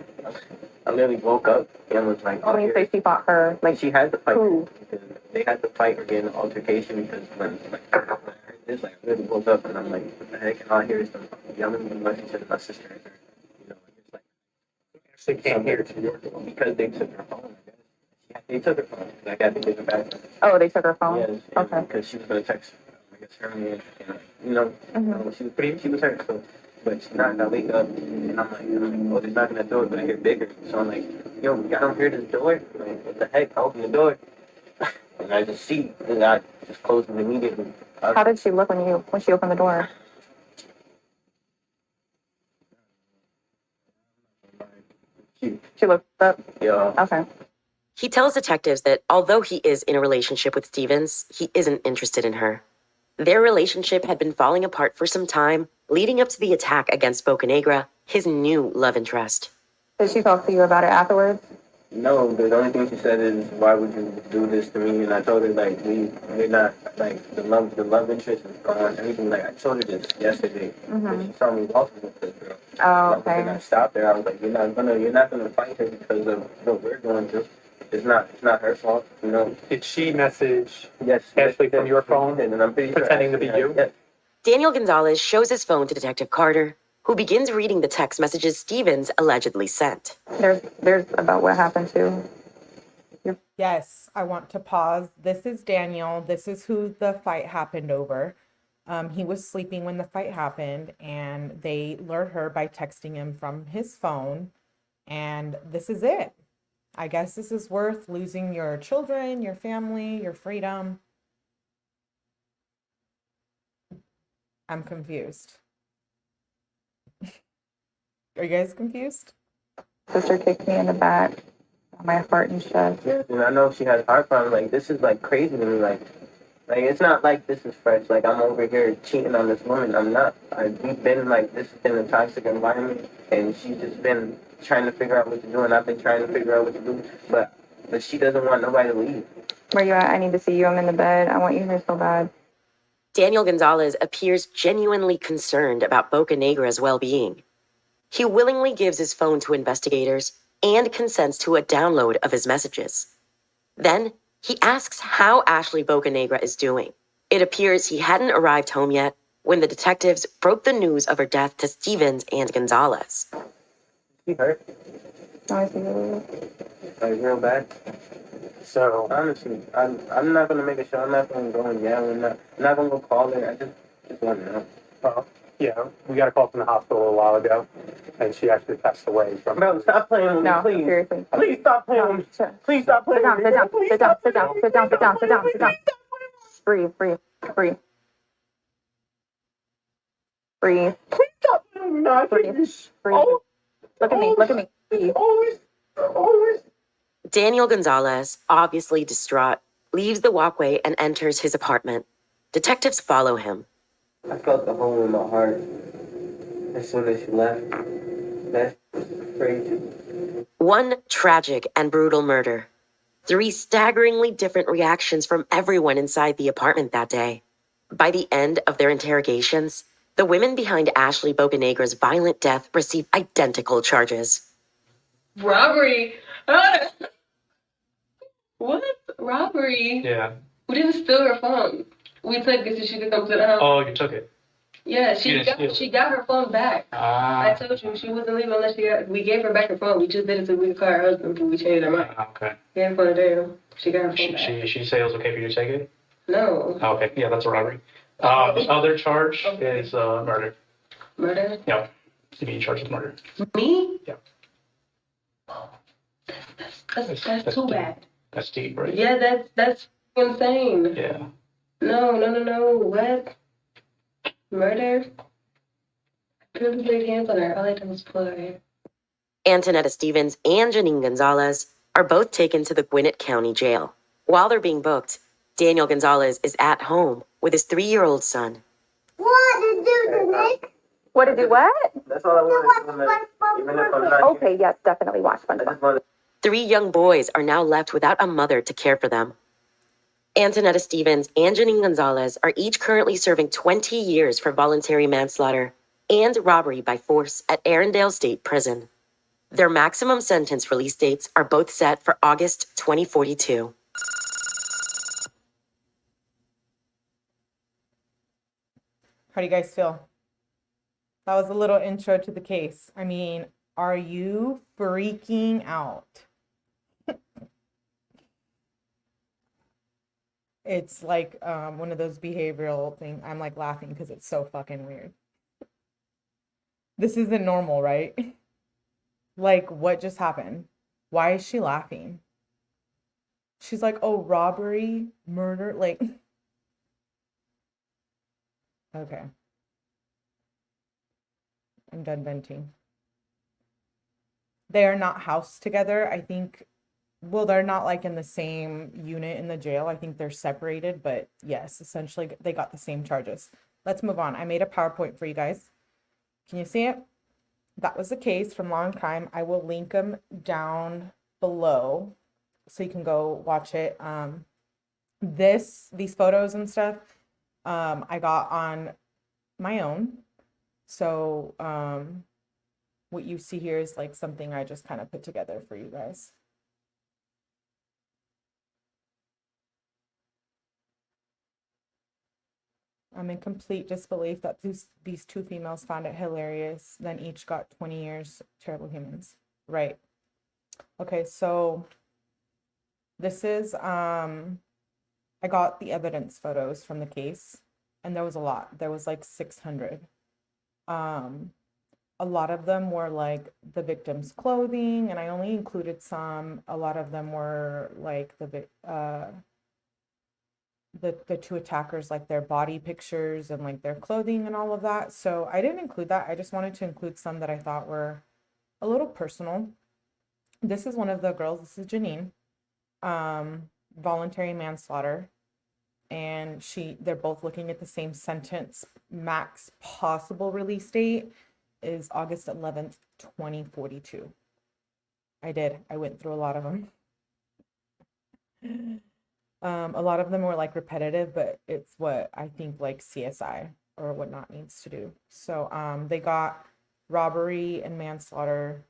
I literally woke up and was like, When you say she fought her, like, she had to fight. who? Because they had to fight or get an altercation because when I heard this, like, I really woke up and I'm like, what the heck? And all I hear is them yelling and my sister and her. You know, it's like, they came here to your door because they took her phone, I guess. They took her phone. Like, I had to give it back. Oh, they took her phone? Yes. Okay. Because she was going to text, I guess, her and you know, she was hurt, so. But she's not gonna wake up, and I'm like, oh, they're knocking the door, but I hear bigger. So I'm like, yo, y'all don't hear this door? Like, what the heck? I open the door, and I just see, and I just closed it immediately. How did she look when she opened the door? She looked up? Yeah. Okay. He tells detectives that although he is in a relationship with Stevens, he isn't interested in her. Their relationship had been falling apart for some time, leading up to the attack against Bocanegra, his new love interest. Did she talk to you about it afterwards? No, the only thing she said is, "Why would you do this to me?" And I told her like, we're not like the love interest is gone. Everything like I told her this yesterday. And she saw me walking with this girl. Oh, Like, then I stopped her. I was like, you're not gonna fight her because of what we're going through. It's not her fault, you know. Did she message Yes, Ashley from your phone, and I'm pretty pretending sure to be you? Yes. Daniel Gonzalez shows his phone to Detective Carter, who begins reading the text messages Stevens allegedly sent. There's about what happened to. Yes, I want to pause. This is Daniel. This is who the fight happened over. He was sleeping when the fight happened, and they lured her by texting him from his phone. And this is it. I guess this is worth losing your children, your family, your freedom. I'm confused. Are you guys confused? Sister kicked me in the back, my heart and chest. Yes, and I know she has heart problems. Like, this is like crazy to me. Like it's not like this is fresh. Like, I'm over here cheating on this woman. I'm not. We've been like, this has been a toxic environment, and she's just been trying to figure out what to do, and I've been trying to figure out what to do, but she doesn't want nobody to leave. Where you at? I need to see you. I'm in the bed. I want you here so bad. Daniel Gonzalez appears genuinely concerned about Bocanegra's well-being. He willingly gives his phone to investigators and consents to a download of his messages. Then, he asks how Ashley Bocanegra is doing. It appears he hadn't arrived home yet when the detectives broke the news of her death to Stevens and Gonzalez. She hurt. Oh, I see you. Like, real bad. So Honestly, I'm not gonna make a show. I'm not gonna go and yell. I'm not gonna go call her. I just want to know. yeah, we got a call from the hospital a while ago, and she actually passed away from. Bro, stop playing with me, No, please. seriously. Please stop playing with me. Sit Please stop playing down, with me. sit down, Please sit down, stop sit down, playing sit down, sit down, sit down, sit down, sit down. Breathe. Please stop Breathe. playing with me. No, Breathe. Breathe. Oh, Look at me, look at me. Breathe. always. Daniel Gonzalez, obviously distraught, leaves the walkway and enters his apartment. Detectives follow him. I felt the hole in my heart as soon as she left. That's crazy. One tragic and brutal murder. 3 staggeringly different reactions from everyone inside the apartment that day. By the end of their interrogations, the women behind Ashley Bocanegra's violent death received identical charges. Robbery. What? Robbery? Yeah. We didn't steal her phone. We took it so she could come to the house. Oh, you took it. Yeah, You didn't steal it. she got her phone back. I told you she wasn't leaving unless we gave her back her phone. We just did it so we could call her husband, but we changed our mind. Okay. Gave her phone today. She got her phone back. She say it was okay for you to take it? No. Oh, okay. Yeah, that's a robbery. The other charge is murder. Murder? Yep. To be charged with murder. Me? Yeah. That's too bad. That's deep, right? Yeah, that's insane. Yeah. No. What? Murder? I couldn't laid hands on her. All I did was pull her hair. Antonetta Stevens and Janine Gonzalez are both taken to the Gwinnett County Jail. While they're being booked, Daniel Gonzalez is at home with his 3-year-old son. What did you what? That's all I want. Even if I'm not. Okay, yes, definitely watch I SpongeBob. just want 3 young boys are now left without a mother to care for them. Antonetta Stevens and Janine Gonzalez are each currently serving 20 years for voluntary manslaughter and robbery by force at Arendelle State Prison. Their maximum sentence release dates are both set for August 2042. How do you guys feel? That was a little intro to the case. I mean, are you freaking out? It's like one of those behavioral things. I'm like laughing because it's so fucking weird. This isn't normal, right? Like, what just happened? Why is she laughing? She's like, oh, robbery, murder, like, okay. I'm done venting. They are not housed together. I think, well, they're not like in the same unit in the jail. I think they're separated, but yes, essentially they got the same charges. Let's move on. I made a PowerPoint for you guys. Can you see it? That was the case from Long Crime. I will link them down below so you can go watch it. These photos and stuff, I got on my own. So, what you see here is like something I just kind of put together for you guys. I'm in complete disbelief that these two females found it hilarious, then each got 20 years. Terrible humans. Right. Okay, so this is, I got the evidence photos from the case, and there was a lot. There was like 600. A lot of them were like the victim's clothing, and I only included some. A lot of them were like the two attackers, like their body pictures and like their clothing and all of that. So I didn't include that. I just wanted to include some that I thought were a little personal. This is one of the girls. This is Janine. Voluntary manslaughter. And they're both looking at the same sentence. Max possible release date is August 11th, 2042. I went through a lot of them. A lot of them were like repetitive, but it's what I think like CSI or whatnot needs to do. So they got robbery and manslaughter.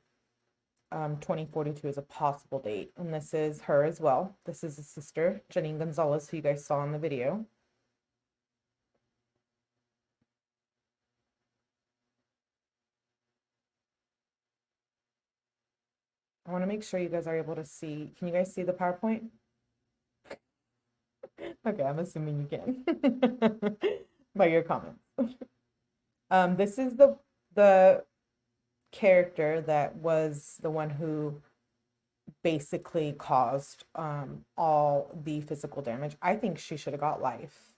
2042 is a possible date, and this is her as well. This is the sister, Janine Gonzalez, who you guys saw in the video. I want to make sure you guys are able to see. Can you guys see the PowerPoint? Okay, I'm assuming you can by your comments. This is the character that was the one who basically caused all the physical damage. I think she should have got life.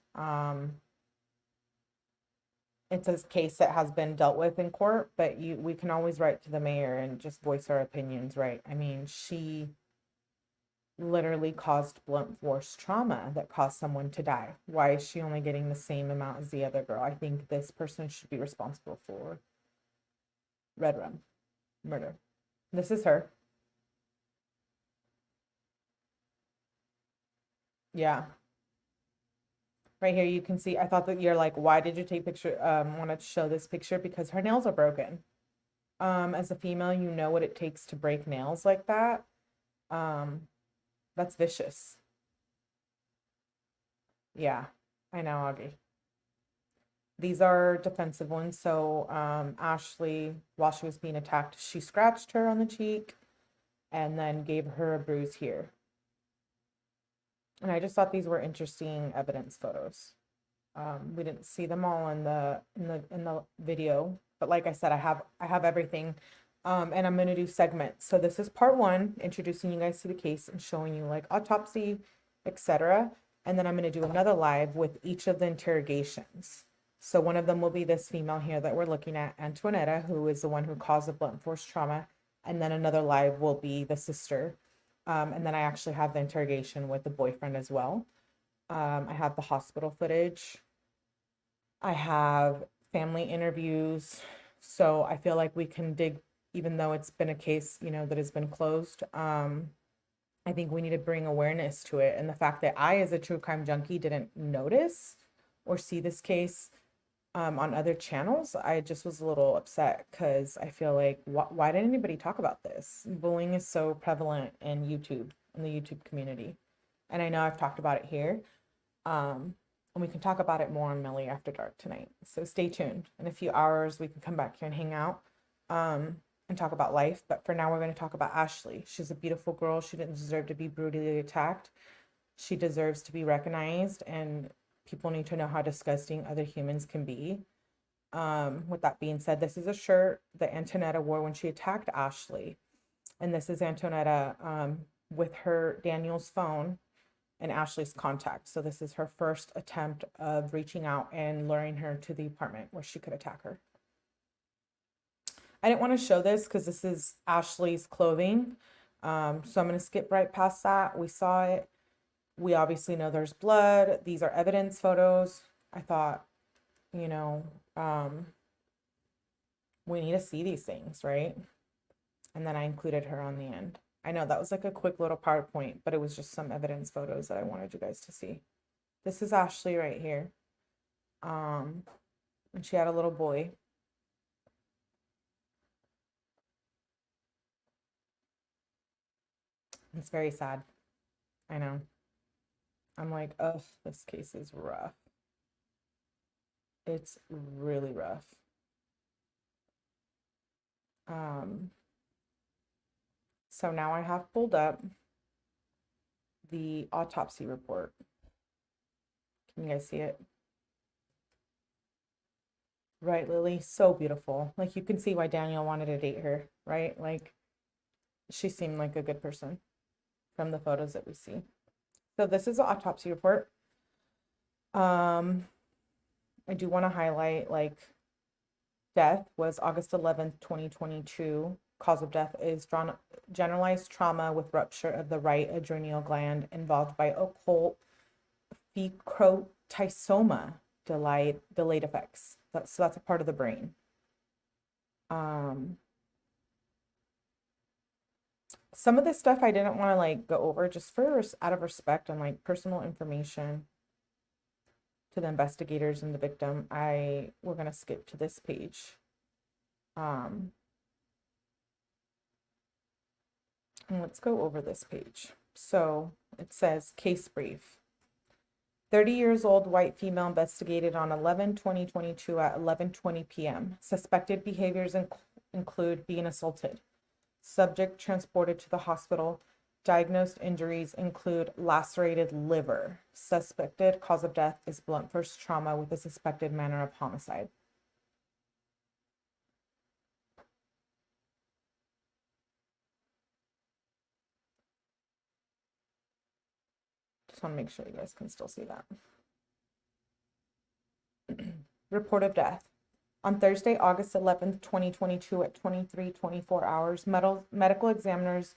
It's a case that has been dealt with in court, but we can always write to the mayor and just voice our opinions, right? I mean, she literally caused blunt force trauma that caused someone to die. Why is she only getting the same amount as the other girl? I think this person should be responsible for red rum murder. This is her. Yeah. Right here you can see, I thought that you're like, why did you take picture, wanted to show this picture? Because her nails are broken. As a female, you know what it takes to break nails like that. That's vicious. Yeah, I know, Augie. These are defensive ones. So Ashley, while she was being attacked, she scratched her on the cheek and then gave her a bruise here. And I just thought these were interesting evidence photos. We didn't see them all in the video, but like I said, I have everything. And I'm gonna do segments. So this is part one, introducing you guys to the case and showing you like autopsy, etc. And then I'm gonna do another live with each of the interrogations. So one of them will be this female here that we're looking at, Antonetta, who is the one who caused the blunt force trauma. And then another live will be the sister. And then I actually have the interrogation with the boyfriend as well. I have the hospital footage. I have family interviews. So I feel like we can dig, even though it's been a case, you know, that has been closed. I think we need to bring awareness to it. And the fact that I, as a true crime junkie, didn't notice or see this case on other channels, I just was a little upset because I feel like, why didn't anybody talk about this? Bullying is so prevalent in YouTube, in the YouTube community. And I know I've talked about it here. And we can talk about it more on Melly After Dark tonight. So stay tuned. In a few hours, we can come back here and hang out and talk about life. But for now, we're going to talk about Ashley. She's a beautiful girl. She didn't deserve to be brutally attacked. She deserves to be recognized, and people need to know how disgusting other humans can be. With that being said, this is a shirt that Antonetta wore when she attacked Ashley. And this is Antonetta with her Daniel's phone and Ashley's contact. So this is her first attempt of reaching out and luring her to the apartment where she could attack her. I didn't want to show this because this is Ashley's clothing. So I'm going to skip right past that. We saw it. We obviously know there's blood. These are evidence photos. I thought, you know, we need to see these things, right? And then I included her on the end. I know that was like a quick little PowerPoint, but it was just some evidence photos that I wanted you guys to see. This is Ashley right here. And she had a little boy. It's very sad. I know. I'm like, ugh, this case is rough. It's really rough. So now I have pulled up the autopsy report. Can you guys see it? Right, Lily? So beautiful. Like, you can see why Daniel wanted to date her, right? Like, she seemed like a good person from the photos that we see. So this is the autopsy report. I do want to highlight, like, death was August 11th, 2022. Cause of death is generalized trauma with rupture of the right adrenal gland involved by occult 𝐀𝐮𝐿 delayed effects. So that's a part of the brain. Some of this stuff I didn't want to like go over just for out of respect and like personal information to the investigators and the victim. We're gonna skip to this page. And let's go over this page. So it says case brief. 30 years old white female investigated on 11/20/22 at 11:20 p.m. Suspected behaviors include being assaulted. Subject transported to the hospital. Diagnosed injuries include lacerated liver. Suspected cause of death is blunt force trauma with a suspected manner of homicide. Just want to make sure you guys can still see that. Report of death. On Thursday, August 11th, 2022 at 23:24 hours, medical examiner's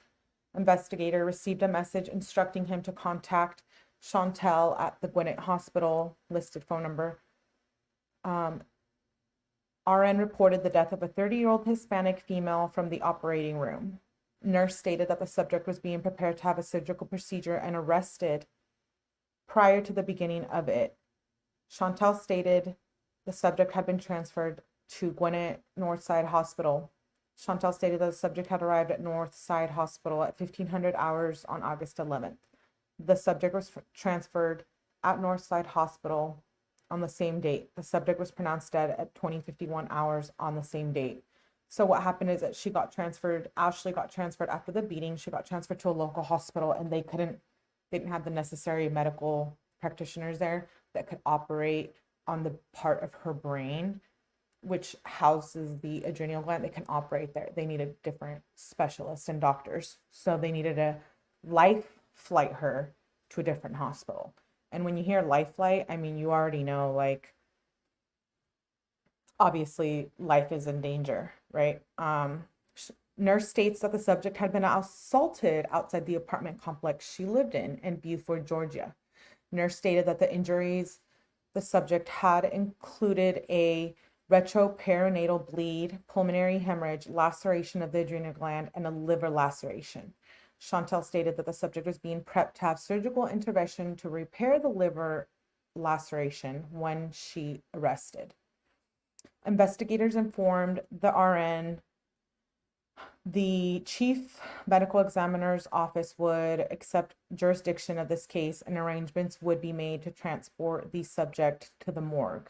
investigator received a message instructing him to contact Chantel at the Gwinnett Hospital, listed phone number. RN reported the death of a 30-year-old Hispanic female from the operating room. Nurse stated that the subject was being prepared to have a surgical procedure and arrested prior to the beginning of it. Chantel stated the subject had been transferred to Gwinnett Northside Hospital. Chantel stated that the subject had arrived at Northside Hospital at 1500 hours on August 11th. The subject was transferred at Northside Hospital on the same date. The subject was pronounced dead at 20:51 hours on the same date. So what happened is that Ashley got transferred after the beating. She got transferred to a local hospital, and they didn't have the necessary medical practitioners there that could operate on the part of her brain which houses the adrenal gland. They can operate there. They needed different specialists and doctors. So they needed to life flight her to a different hospital. And when you hear life flight, I mean, you already know, like, obviously life is in danger, right? Nurse states that the subject had been assaulted outside the apartment complex she lived in Beaufort, Georgia. Nurse stated that the injuries the subject had included a retroperitoneal bleed, pulmonary hemorrhage, laceration of the adrenal gland, and a liver laceration. Chantel stated that the subject was being prepped to have surgical intervention to repair the liver laceration when she arrested. Investigators informed the RN the chief medical examiner's office would accept jurisdiction of this case and arrangements would be made to transport the subject to the morgue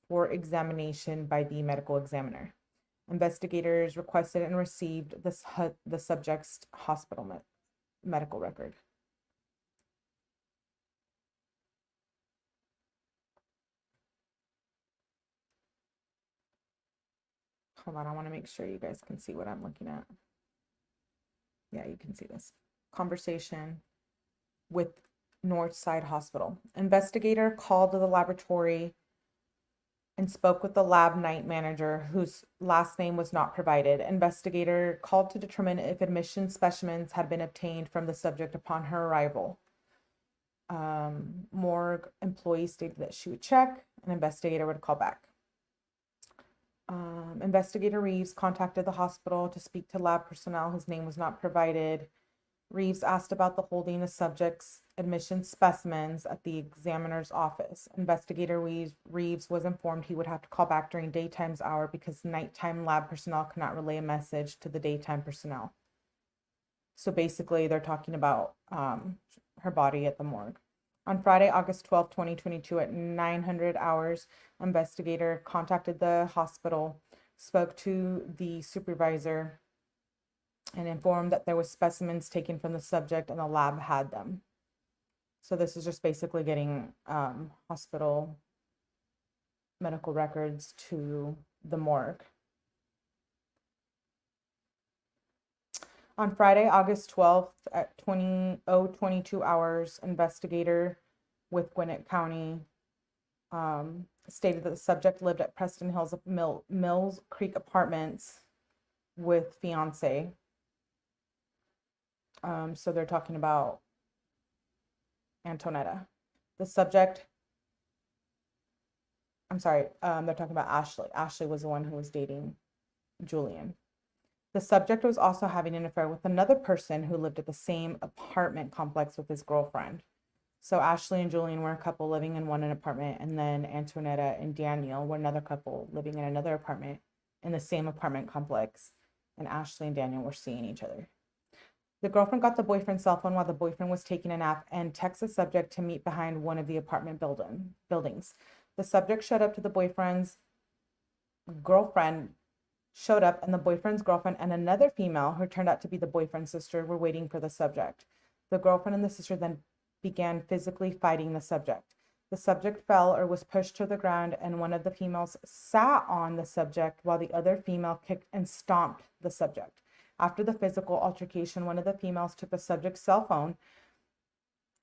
for examination by the medical examiner. Investigators requested and received the subject's hospital medical record. Hold on, I want to make sure you guys can see what I'm looking at. Yeah, you can see this. Conversation with Northside Hospital. Investigator called to the laboratory and spoke with the lab night manager, whose last name was not provided. Investigator called to determine if admission specimens had been obtained from the subject upon her arrival. Morgue employee stated that she would check. An investigator would call back. Investigator Reeves contacted the hospital to speak to lab personnel whose name was not provided. Reeves asked about the holding of subjects' admission specimens at the examiner's office. Investigator Reeves was informed he would have to call back during daytime's hour because nighttime lab personnel could not relay a message to the daytime personnel. So basically, they're talking about her body at the morgue. On Friday, August 12, 2022, at 900 hours, investigator contacted the hospital, spoke to the supervisor, and informed that there was specimens taken from the subject and the lab had them. So this is just basically getting hospital medical records to the morgue. On Friday, August 12th at 22 hours, investigator with Gwinnett County stated that the subject lived at Preston Hills Mills Creek Apartments with fiance. So they're talking about Antonetta. The subject, I'm sorry, they're talking about Ashley. Ashley was the one who was dating Julian. The subject was also having an affair with another person who lived at the same apartment complex with his girlfriend. So Ashley and Julian were a couple living in one apartment, and then Antonetta and Daniel were another couple living in another apartment in the same apartment complex, and Ashley and Daniel were seeing each other. The girlfriend got the boyfriend's cell phone while the boyfriend was taking a nap and texted the subject to meet behind one of the apartment buildings. The subject showed up to the boyfriend's girlfriend showed up, and the boyfriend's girlfriend and another female, who turned out to be the boyfriend's sister, were waiting for the subject. The girlfriend and the sister then began physically fighting the subject. The subject fell or was pushed to the ground, and one of the females sat on the subject while the other female kicked and stomped the subject. After the physical altercation, one of the females took the subject's cell phone,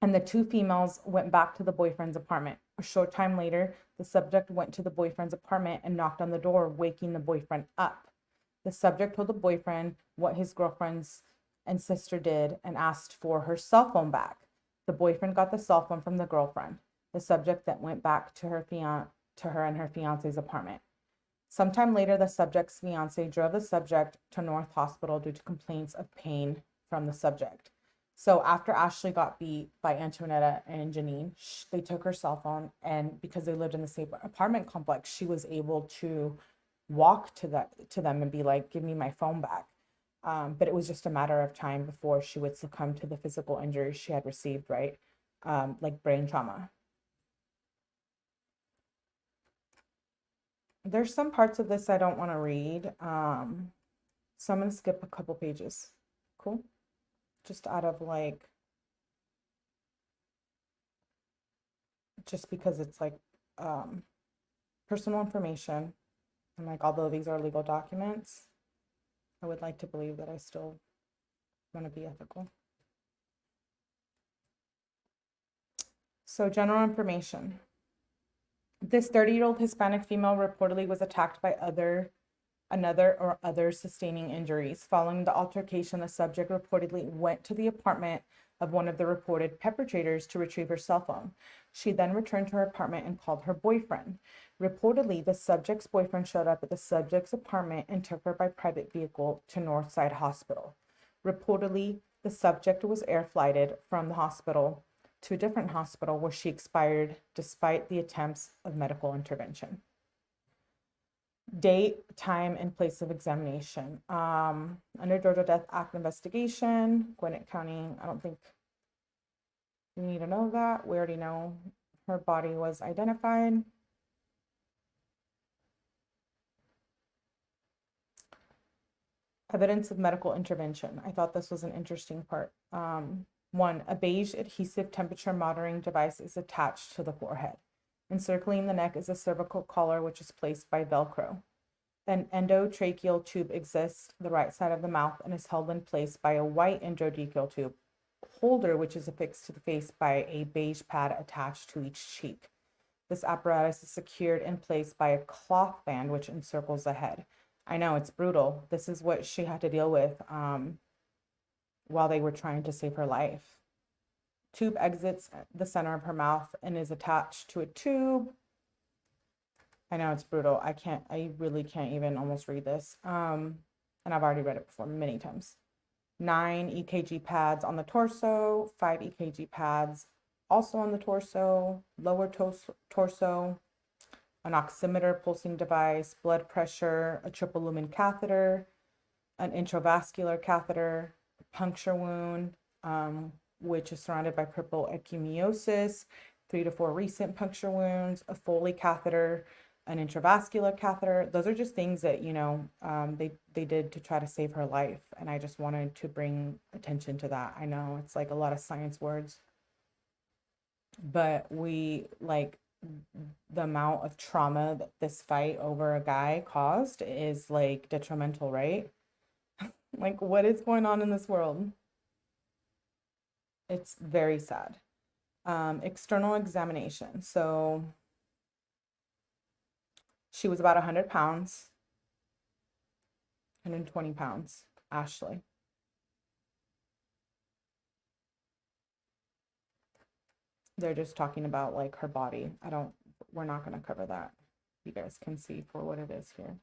and the two females went back to the boyfriend's apartment. A short time later, the subject went to the boyfriend's apartment and knocked on the door, waking the boyfriend up. The subject told the boyfriend what his girlfriend's and sister did and asked for her cell phone back. The boyfriend got the cell phone from the girlfriend. The subject then went back to her and her fiance's apartment. Sometime later, the subject's fiance drove the subject to North Hospital due to complaints of pain from the subject. So after Ashley got beat by Antonetta and Janine, they took her cell phone, and because they lived in the same apartment complex, she was able to walk to them and be like, "Give me my phone back." But it was just a matter of time before she would succumb to the physical injuries she had received, right? Like brain trauma. There's some parts of this I don't want to read. So I'm going to skip a couple pages. Cool? Just out of like, just because it's like personal information. And like, although these are legal documents, I would like to believe that I still want to be ethical. So general information. This 30-year-old Hispanic female reportedly was attacked by another or other sustaining injuries. Following the altercation, the subject reportedly went to the apartment of one of the reported perpetrators to retrieve her cell phone. She then returned to her apartment and called her boyfriend. Reportedly, the subject's boyfriend showed up at the subject's apartment and took her by private vehicle to Northside Hospital. Reportedly, the subject was air flighted from the hospital to a different hospital where she expired despite the attempts of medical intervention. Date, time, and place of examination. Under Georgia Death Act investigation, Gwinnett County, I don't think we need to know that. We already know her body was identified. Evidence of medical intervention. I thought this was an interesting part. 1, a beige adhesive temperature monitoring device is attached to the forehead. Encircling the neck is a cervical collar, which is placed by Velcro. An endotracheal tube exists the right side of the mouth and is held in place by a white endotracheal tube holder, which is affixed to the face by a beige pad attached to each cheek. This apparatus is secured in place by a cloth band, which encircles the head. I know, it's brutal. This is what she had to deal with while they were trying to save her life. Tube exits the center of her mouth and is attached to a tube. I know it's brutal. I really can't even almost read this. And I've already read it before many times. 9 EKG pads on the torso, 5 EKG pads also on the torso, lower torso, an oximeter pulsing device, blood pressure, a triple lumen catheter, an intravascular catheter, puncture wound, which is surrounded by purple ecchymosis, 3 to 4 recent puncture wounds, a Foley catheter, an intravascular catheter. Those are just things that, they did to try to save her life. And I just wanted to bring attention to that. I know it's like a lot of science words, but the amount of trauma that this fight over a guy caused is like detrimental, right? Like, what is going on in this world? It's very sad. External examination. So she was about 100 pounds, 120 pounds, Ashley. They're just talking about like her body. We're not going to cover that. You guys can see for what it is here.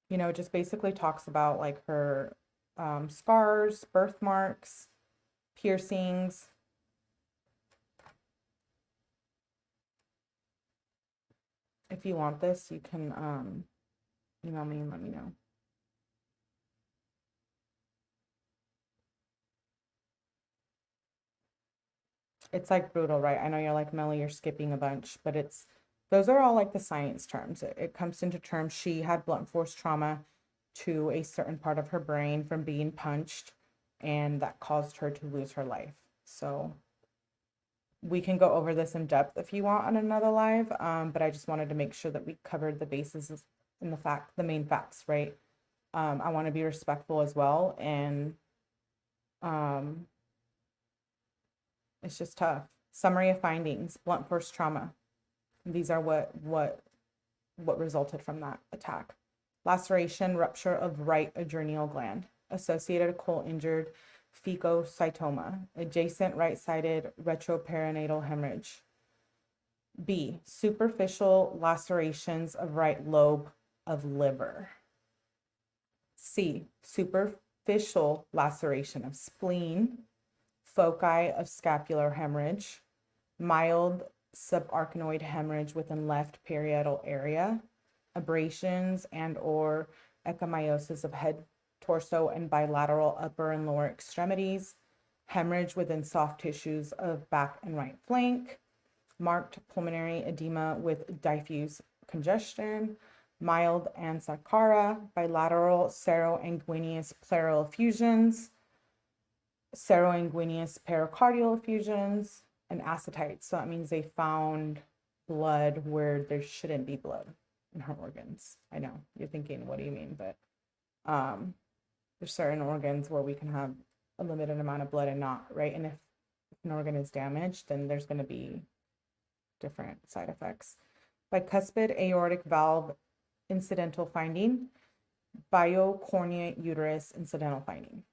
It just basically talks about like her scars, birthmarks, piercings. If you want this, you can email me and let me know. It's like brutal, right? I know you're like, Melly, you're skipping a bunch, but those are all like the science terms. It comes into terms. She had blunt force trauma to a certain part of her brain from being punched, and that caused her to lose her life. So we can go over this in depth if you want on another live, but I just wanted to make sure that we covered the bases and the main facts, right? I want to be respectful as well, and it's just tough. Summary of findings: blunt force trauma. These are what resulted from that attack. Laceration, rupture of right adrenal gland, associated 𝐂𝐮𝐿 phagocytoma, adjacent right-sided retroperitoneal hemorrhage. B, superficial lacerations of right lobe of liver. C, superficial laceration of spleen, foci of scapular hemorrhage, mild subarachnoid hemorrhage within left parietal area, abrasions and or ecchymiosis of head, torso, and bilateral upper and lower extremities, hemorrhage within soft tissues of back and right flank, marked pulmonary edema with diffuse congestion, mild ansacara, bilateral serosanguineous pleural effusions, serosanguineous pericardial effusions, and ascites. So that means they found blood where there shouldn't be blood in her organs. I know you're thinking, what do you mean? But there's certain organs where we can have a limited amount of blood and not, right? And if an organ is damaged, then there's going to be different side effects. Bicuspid aortic valve incidental finding, biocornea uterus incidental finding.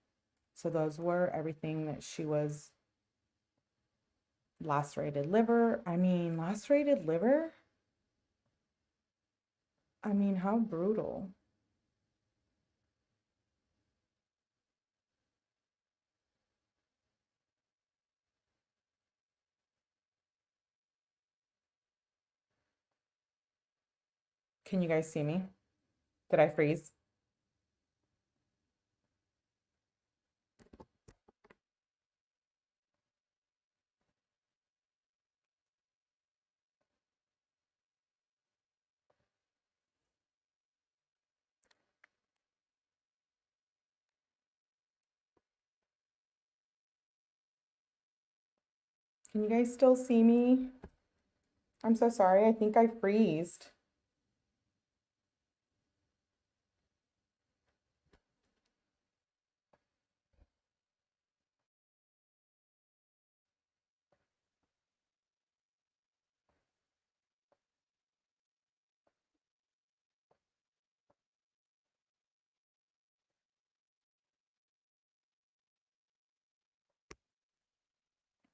So those were everything that she was. Lacerated liver. Lacerated liver? How brutal. Can you guys see me? Did I freeze? Can you guys still see me? I'm so sorry. I think I freezed.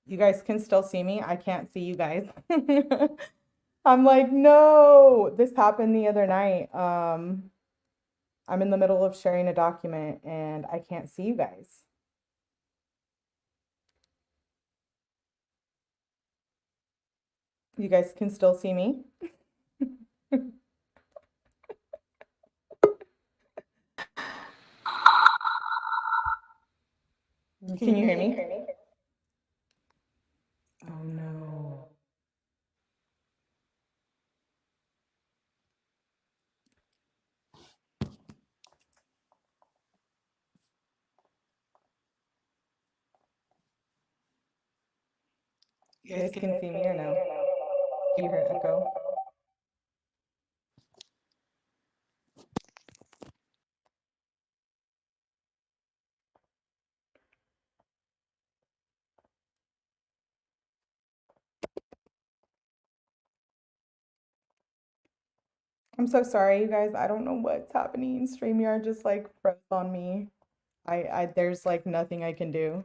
You guys can still see me. I can't see you guys. I'm like, no, this happened the other night. I'm in the middle of sharing a document and I can't see you guys. You guys can still see me. Can you hear me? Oh no. You guys can see me or no? Do you hear echo? I'm so sorry, you guys. I don't know what's happening. StreamYard just like froze on me. There's like nothing I can do.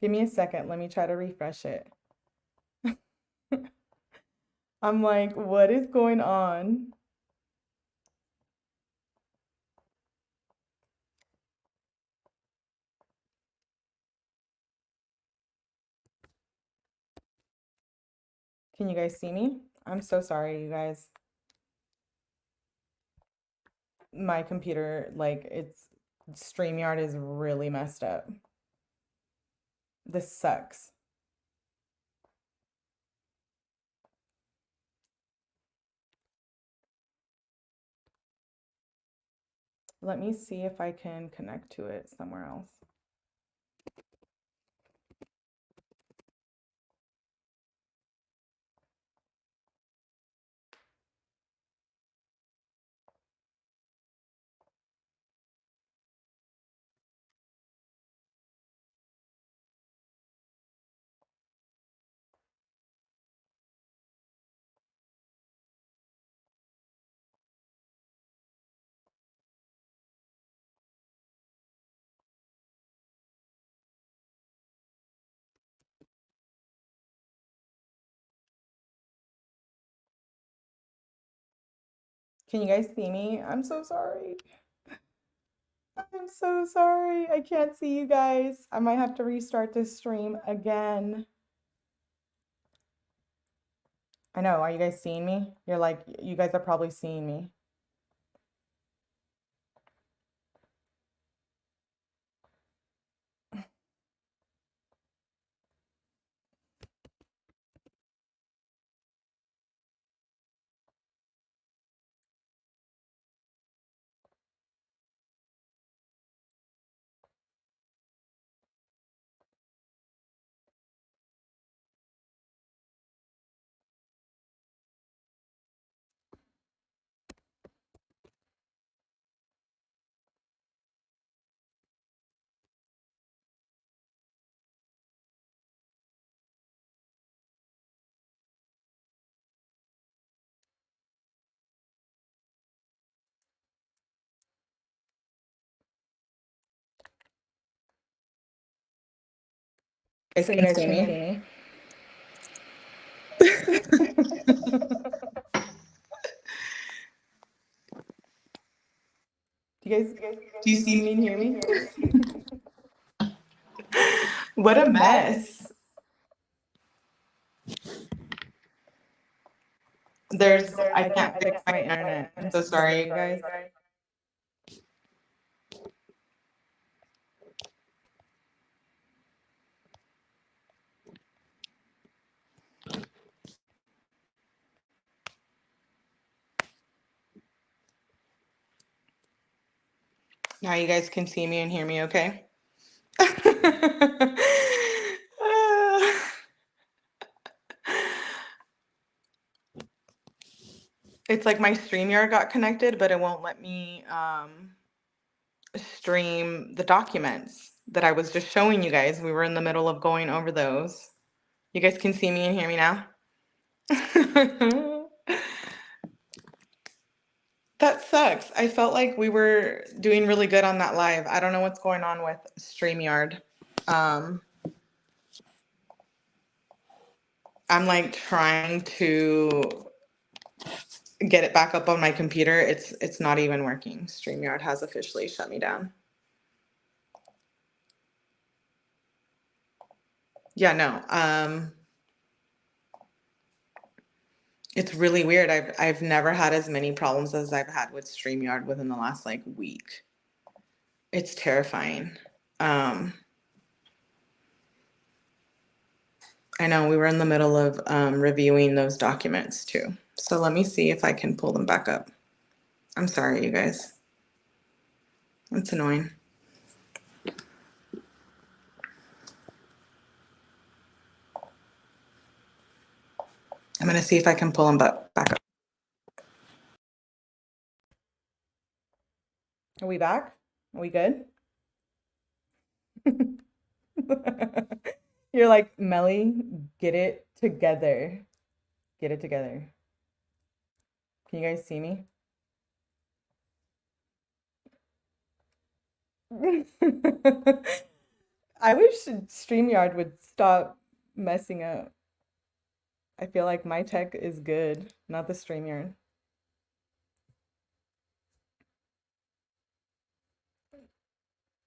Give me a second. Let me try to refresh it. I'm like, what is going on? Can you guys see me? I'm so sorry, you guys. My computer, like, StreamYard is really messed up. This sucks. Let me see if I can connect to it somewhere else. Can you guys see me? I'm so sorry. I'm so sorry. I can't see you guys. I might have to restart this stream again. I know. Are you guys seeing me? You're like, you guys are probably seeing me. Guys, can you see me? Do you see me and hear me? What a mess. I can't fix my internet. I'm so sorry, you guys. Now you guys can see me and hear me, okay? It's like my StreamYard got connected, but it won't let me stream the documents that I was just showing you guys. We were in the middle of going over those. You guys can see me and hear me now? That sucks. I felt like we were doing really good on that live. I don't know what's going on with StreamYard. I'm like trying to get it back up on my computer. It's not even working. StreamYard has officially shut me down. Yeah, no. It's really weird. I've never had as many problems as I've had with StreamYard within the last like week. It's terrifying. I know we were in the middle of reviewing those documents too. So let me see if I can pull them back up. I'm sorry, you guys. That's annoying. I'm gonna see if I can pull them back up. Are we back? Are we good? You're like, Melly, get it together. Get it together. Can you guys see me? I wish StreamYard would stop messing up. I feel like my tech is good, not the StreamYard.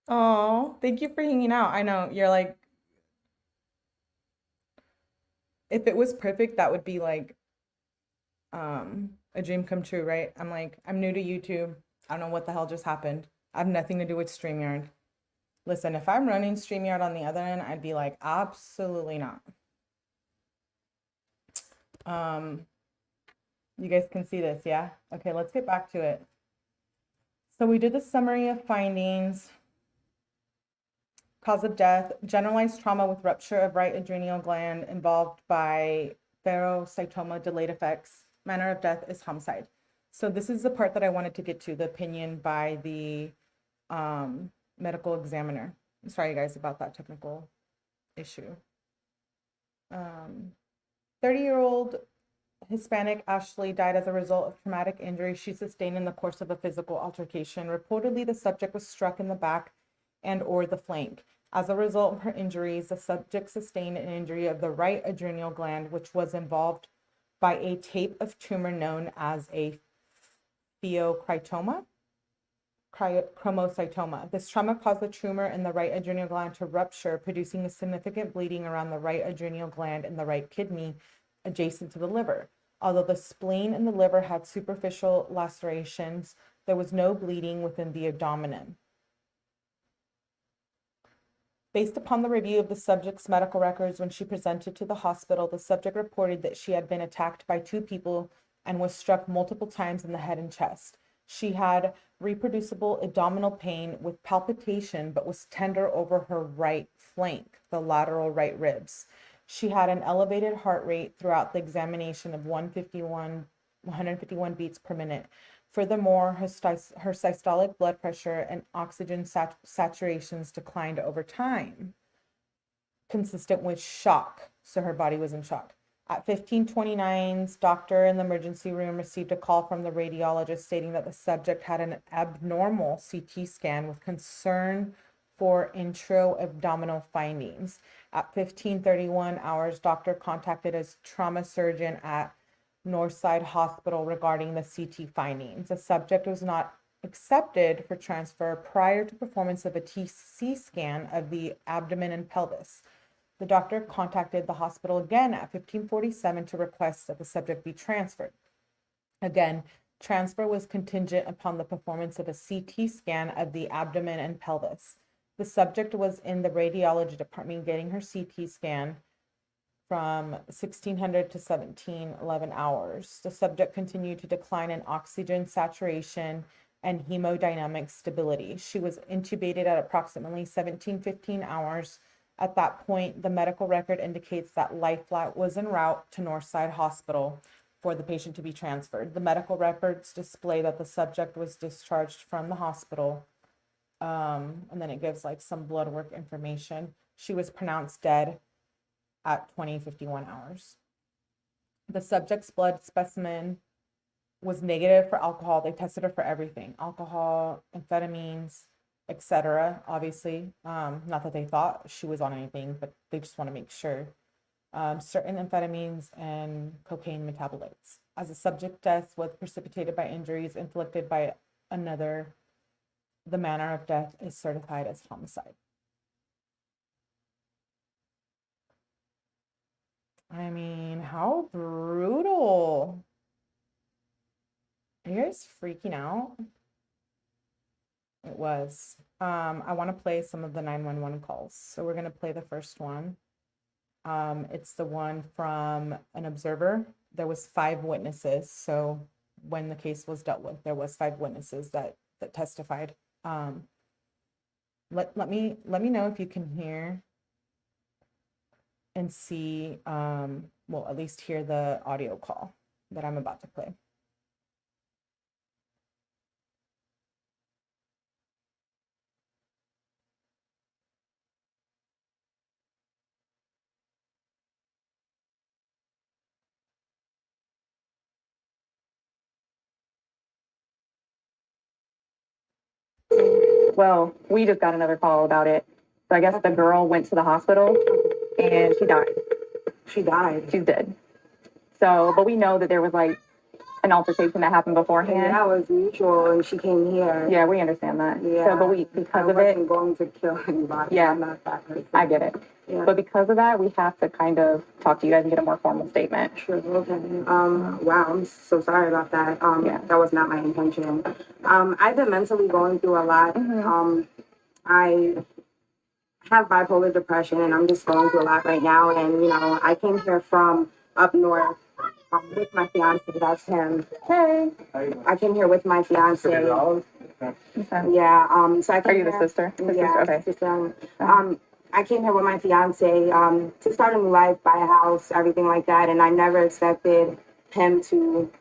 Oh, thank you for hanging out. I know you're like, if it was perfect, that would be like a dream come true, right? I'm like, I'm new to YouTube. I don't know what the hell just happened. I have nothing to do with StreamYard. Listen, if I'm running StreamYard on the other end, I'd be like, absolutely not. You guys can see this, yeah? Okay, let's get back to it. So we did the summary of findings. Cause of death, generalized trauma with rupture of right adrenal gland involved by pherocytoma, delayed effects. Manner of death is homicide. So this is the part that I wanted to get to, the opinion by the medical examiner. I'm sorry, you guys, about that technical issue. 30-year-old Hispanic Ashley died as a result of traumatic injury she sustained in the course of a physical altercation. Reportedly, the subject was struck in the back and or the flank. As a result of her injuries, the subject sustained an injury of the right adrenal gland, which was involved by a type of tumor known as a pheocytoma, chromocytoma. This trauma caused the tumor in the right adrenal gland to rupture, producing a significant bleeding around the right adrenal gland and the right kidney adjacent to the liver. Although the spleen and the liver had superficial lacerations, there was no bleeding within the abdomen. Based upon the review of the subject's medical records when she presented to the hospital, the subject reported that she had been attacked by 2 people and was struck multiple times in the head and chest. She had reproducible abdominal pain with palpitation, but was tender over her right flank, the lateral right ribs. She had an elevated heart rate throughout the examination of 151 beats per minute. Furthermore, her systolic blood pressure and oxygen saturations declined over time, consistent with shock. So her body was in shock. At 15:29, doctor in the emergency room received a call from the radiologist stating that the subject had an abnormal CT scan with concern for intra-abdominal findings. At 15:31 hours, doctor contacted his trauma surgeon at Northside Hospital regarding the CT findings. The subject was not accepted for transfer prior to performance of a TC scan of the abdomen and pelvis. The doctor contacted the hospital again at 15:47 to request that the subject be transferred. Again, transfer was contingent upon the performance of a CT scan of the abdomen and pelvis. The subject was in the radiology department getting her CT scan from 1600 to 1711 hours. The subject continued to decline in oxygen saturation and hemodynamic stability. She was intubated at approximately 1715 hours. At that point, the medical record indicates that life flight was en route to Northside Hospital for the patient to be transferred. The medical records display that the subject was discharged from the hospital. And then it gives like some blood work information. She was pronounced dead at 20:51 hours. The subject's blood specimen was negative for alcohol. They tested her for everything, alcohol, amphetamines, etc. Obviously, not that they thought she was on anything, but they just want to make sure. certain amphetamines, and cocaine metabolites. As a subject death was precipitated by injuries inflicted by another, the manner of death is certified as homicide. I mean, how brutal. Are you guys freaking out? It was. I want to play some of the 911 calls. So we're going to play the first one. It's the one from an observer. There was 5 witnesses. So when the case was dealt with, there was 5 witnesses that testified. Let me know if you can hear and see, well, at least hear the audio call that I'm about to play. Well, we just got another call about it. So I guess the girl went to the hospital and she died. She died. She's dead. So, but we know that there was like an altercation that happened beforehand. And that was mutual, and she came here. Yeah, we understand that. Yeah. So, but because of it, I wasn't going to kill anybody. Yeah. I'm not that person. I get it. Yeah. But because of that, we have to kind of talk to you guys and get a more formal statement. Sure. Okay. Wow. I'm so sorry about that. Yeah. That was not my intention. I've been mentally going through a lot. I have bipolar depression, and I'm just going through a lot right now. And you know, I came here from up north with my fiance. That's him. Hey. I came here with my fiance. Okay. Yeah. So I came Are you the here- sister? The Yeah. sister? Okay. Sister. I came here with my fiance to start a new life, buy a house, everything like that, and I never expected him to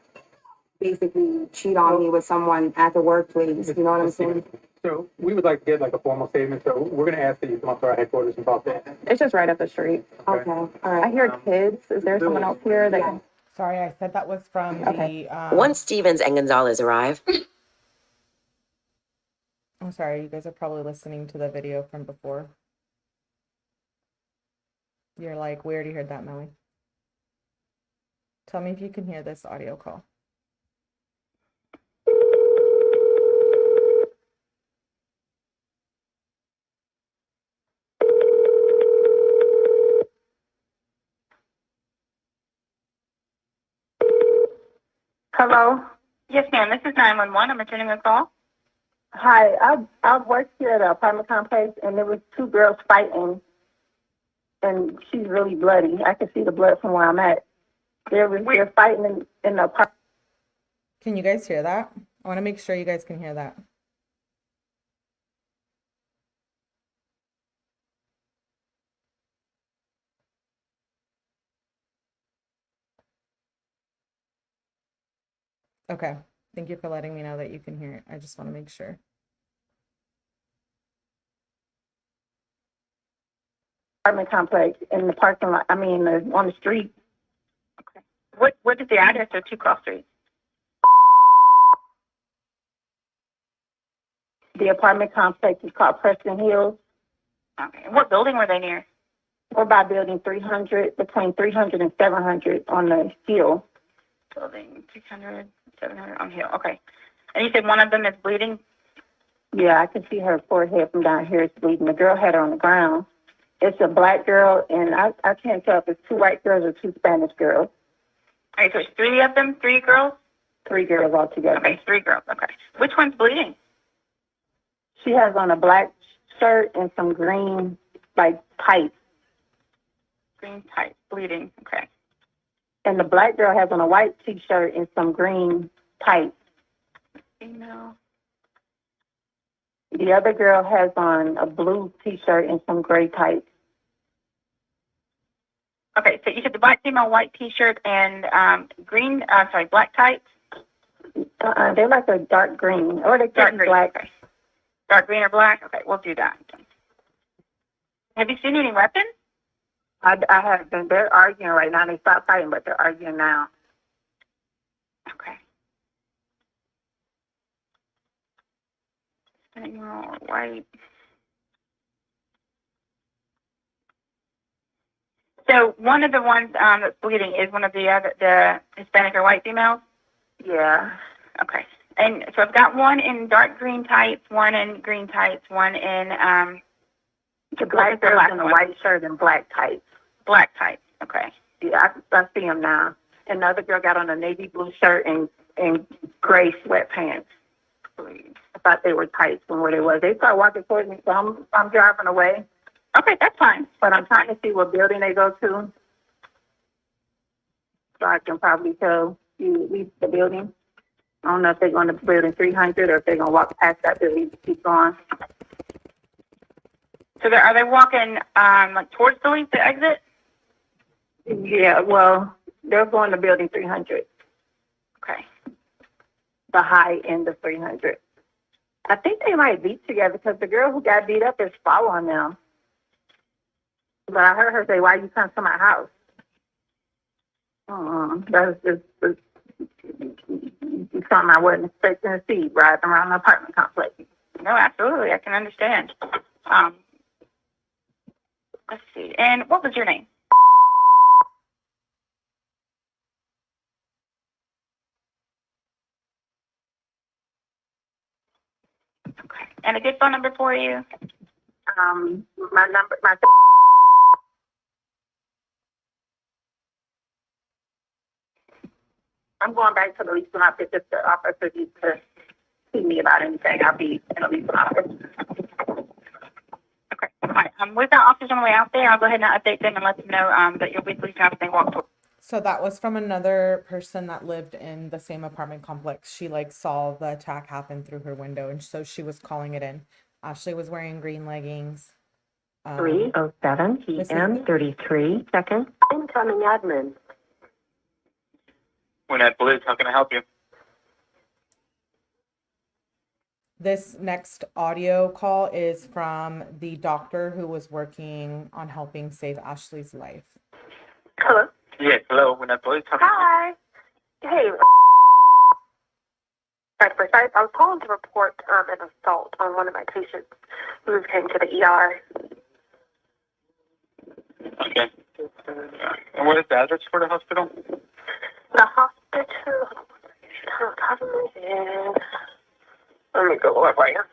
basically cheat on me with someone at the workplace. You know what I'm saying? So we would like to get like a formal statement. So we're going to ask that you come up to our headquarters and talk to us. It's just right up the street. Okay. All right. I hear kids. Is there someone else here that can? Sorry, I said that was from Okay. the. Once Stevens and Gonzalez arrive, I'm sorry, you guys are probably listening to the video from before. You're like, we already heard that, Melly. Tell me if you can hear this audio call. Hello. Yes, ma'am. This is 911. I'm returning a call. Hi, I worked here at an apartment complex, and there was 2 girls fighting, and she's really bloody. I can see the blood from where I'm at. They're fighting in the apartment. Can you guys hear that? I want to make sure you guys can hear that. Okay. Thank you for letting me know that you can hear it. I just want to make sure. Apartment complex in the parking lot. I mean, on the street. Okay. What is the address of 2 Cross Street? The apartment complex is called Preston Hills. Okay. And what building were they near? We're by building 300, between 300 and 700 on the hill. Building 600, 700 on Hill. Okay. And you said one of them is bleeding? Yeah, I can see her forehead from down here is bleeding. The girl had her on the ground. It's a black girl, and I can't tell if it's 2 white girls or 2 Spanish girls. Okay, so it's 3 of them? 3 girls? 3 girls altogether. Okay, 3 girls. Okay. Which one's bleeding? She has on a black shirt and some green, like, tights. Green tight, bleeding. Okay. And the black girl has on a white T-shirt and some green tights. Female. The other girl has on a blue T-shirt and some gray tights. Okay, so you said the black female, white T-shirt, and black tights? They're like a dark green, or they're Dark green. black. Okay. Dark green or black? Okay, we'll do that. Have you seen any weapons? I have been. They're arguing right now. They stopped fighting, but they're arguing now. Okay. Female, white. So one of the ones that's bleeding is one of the Hispanic or white females? Yeah. Okay. And so I've got one in dark green tights, one in green tights, one in The black girl in the white shirt and black tights. black tights. Okay. Yeah, I see him now. And the other girl got on a navy blue shirt and gray sweatpants. I thought they were tights from where they was. They started walking towards me, so I'm driving away. Okay, that's fine. But I'm trying to see what building they go to, so I can probably tell you at least the building. I don't know if they're going to building 300 or if they're going to walk past that building to keep going. So are they walking like towards the exit? Yeah, well, they're going to building 300. Okay. The high end of 300. I think they might be together because the girl who got beat up is following them. But I heard her say, "Why you come to my house?" That's just something I wasn't expecting to see riding around the apartment complex. No, absolutely. I can understand. Let's see. And what was your name? Okay. And a good phone number for you? I'm going back to the leasing office if the officer needs to see me about anything. I'll be in the leasing office. Okay. All right. We've got officers on the way out there. I'll go ahead and update them and let them know that you'll be leasing office and walk forward. So that was from another person that lived in the same apartment complex. She saw the attack happen through her window, and so she was calling it in. Ashley was wearing green leggings. 3:07 p.m. 33 seconds. Incoming admin. Gwinnett Police, how can I help you? This next audio call is from the doctor who was working on helping save Ashley's life. Hello? Yes, hello, Gwinnett Police. How can I Hi. Hey. I was calling to report an assault on one of my patients who came to the ER. help you? Okay. And what is the address for the hospital? The hospital. Let me go up right here.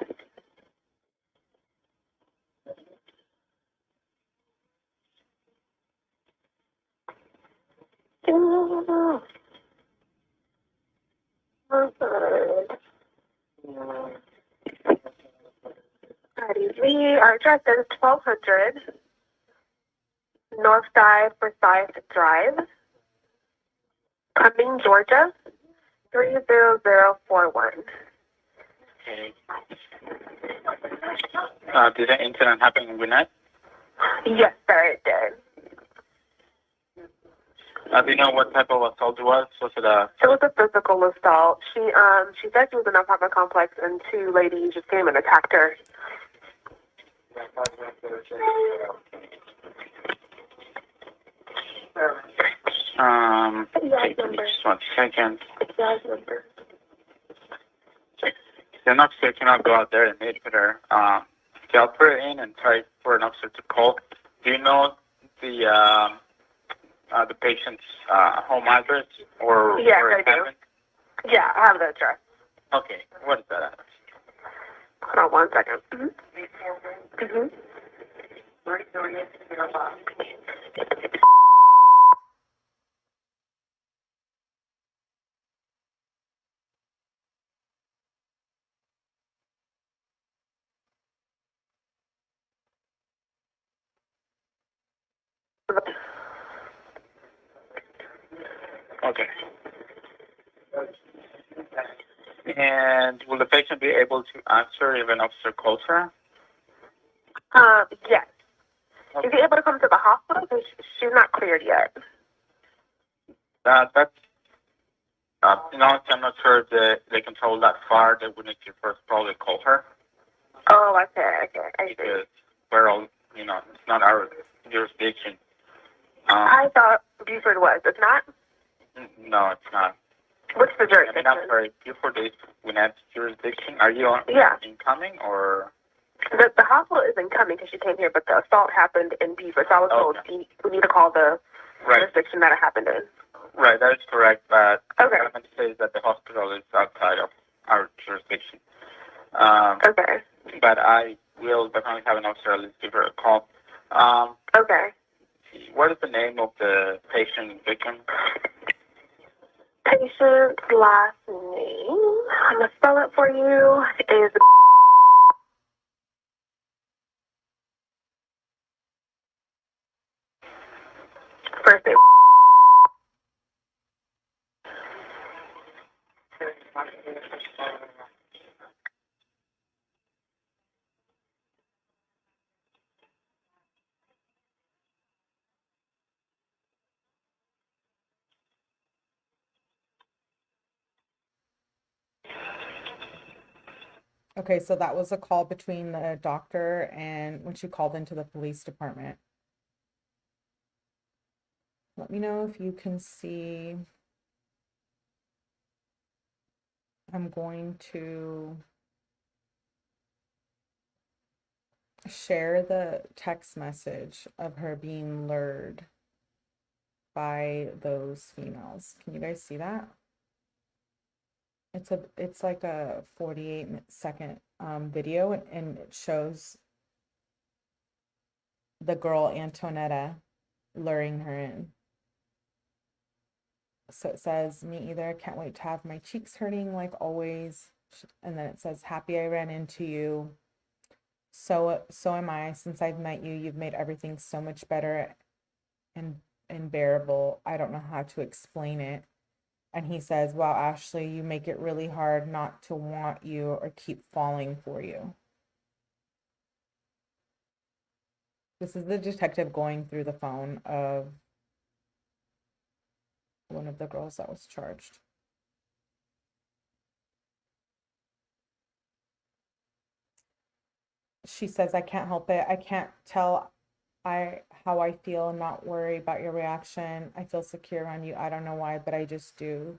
Our address is 1200 Northside Forsyth Drive, Cumming, Georgia, 30041. Okay. Did the incident happen in Gwinnett? Yes, sir, it did. Do you know what type of assault it was? Was it a... It was a physical assault. She said she was in an apartment complex and two ladies just came and attacked her. Just 1 second. The officer cannot go out there and meet with her. I'll put it in and try for an officer to call. Do you know the patient's home address or Yes, where I it do. happened? Yeah, I have the address. Okay, what is that address? Hold on 1 second. Mm-hmm. Okay. And will the patient be able to answer if an officer calls her? Yes. Okay. Is he able to come to the hospital? Because she's not cleared yet. That's, I'm not sure if they can travel that far. They would need to first probably call her. Oh, okay. I see. Because we're all, it's not our jurisdiction. I thought Buford was. It's not? No, it's not. What's the jurisdiction? I'm sorry, Buford is Gwinnett's jurisdiction. Are you Yeah. incoming or? The hospital isn't coming because she came here, but the assault happened in Beaver. So I was told we need to call the jurisdiction that it happened in. Right, that is correct, but Okay. what I meant to say is that the hospital is outside of our jurisdiction. Okay. But I will definitely have an officer at least give her a call. Okay. What is the name of the patient victim? Patient's last name, I'm going to spell it for you, is first name. Okay, so that was a call between the doctor and when she called into the police department. Let me know if you can see. I'm going to share the text message of her being lured by those females. Can you guys see that? It's like a 48-second video, and it shows the girl Antonetta luring her in. So it says, "Me either, can't wait to have my cheeks hurting like always." And then it says, "Happy I ran into you. So am I. Since I've met you, you've made everything so much better and bearable. I don't know how to explain it." And he says, "Wow, Ashley, you make it really hard not to want you or keep falling for you." This is the detective going through the phone of one of the girls that was charged. She says, "I can't help it. I can't tell how I feel and not worry about your reaction. I feel secure on you. I don't know why, but I just do."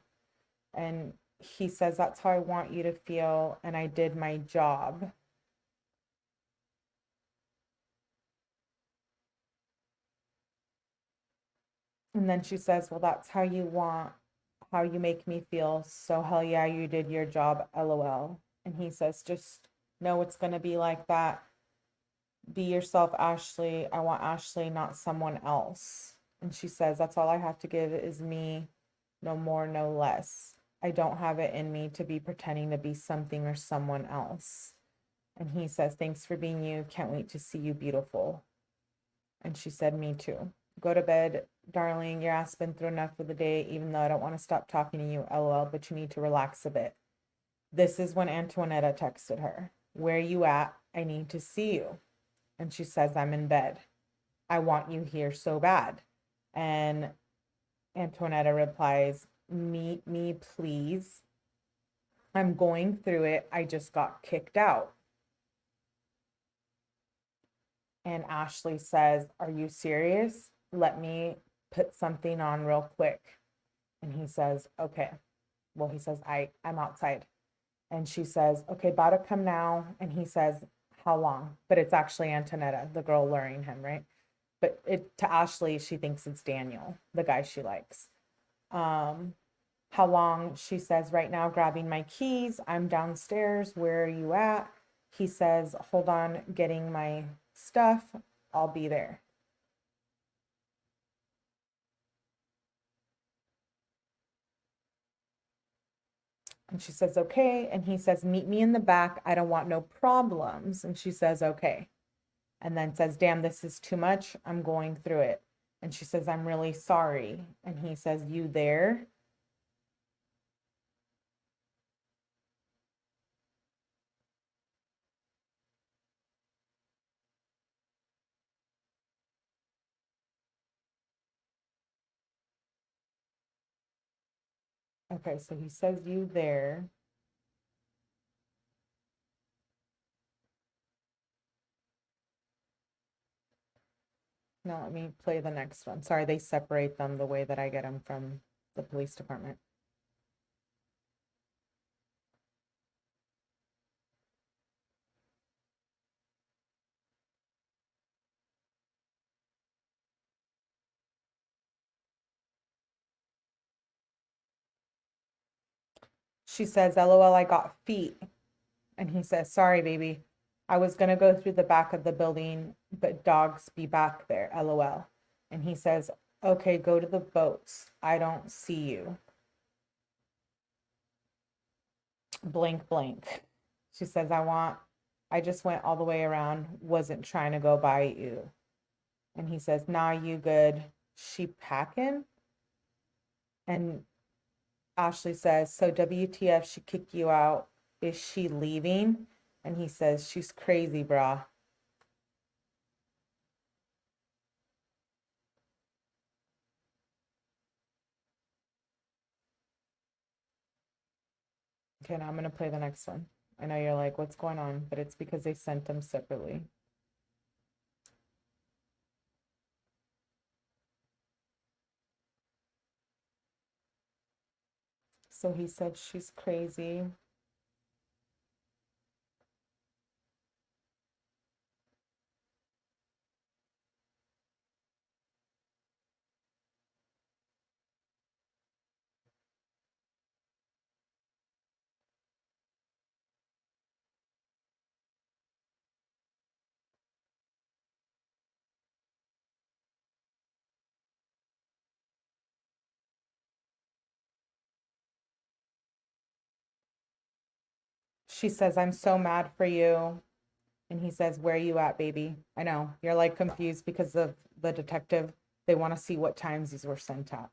And he says, "That's how I want you to feel, and I did my job." And then she says, "Well, that's how you make me feel. So hell yeah, you did your job, LOL." And he says, "Just know it's going to be like that. Be yourself, Ashley. I want Ashley, not someone else." And she says, "That's all I have to give is me, no more, no less. I don't have it in me to be pretending to be something or someone else." And he says, "Thanks for being you. Can't wait to see you beautiful." And she said, "Me too. Go to bed, darling. Your ass been through enough for the day, even though I don't want to stop talking to you, LOL, but you need to relax a bit." This is when Antonetta texted her, "Where you at? I need to see you." And she says, "I'm in bed. I want you here so bad." And Antonetta replies, "Meet me, please. I'm going through it. I just got kicked out." And Ashley says, "Are you serious? Let me put something on real quick." And he says, "Okay." Well, he says, I'm outside. And she says, "Okay, about to come now." And he says, "How long?" But it's actually Antonetta, the girl luring him, right? But to Ashley, she thinks it's Daniel, the guy she likes. "How long?" She says, "Right now, grabbing my keys. I'm downstairs. Where are you at?" He says, "Hold on, getting my stuff. I'll be there." And she says, "Okay." And he says, "Meet me in the back. I don't want no problems." And she says, "Okay." And then says, "Damn, this is too much. I'm going through it." And she says, "I'm really sorry." And he says, "You there?" Okay, so he says, "You there?" Now let me play the next one. Sorry, they separate them the way that I get them from the police department. She says, LOL, I got feet. And he says, sorry, baby. I was going to go through the back of the building, but dogs be back there, LOL. And he says, okay, go to the boats. I don't see you. Blank, blank. She says, I just went all the way around, wasn't trying to go by you. And he says, nah, you good. She packing? And Ashley says, so WTF, she kicked you out. Is she leaving? And he says, she's crazy, brah. Okay, now I'm going to play the next one. I know you're like, what's going on? But it's because they sent them separately. So he said, she's crazy. She says, I'm so mad for you. And he says, where are you at, baby? I know, you're like confused because of the detective. They want to see what times these were sent at.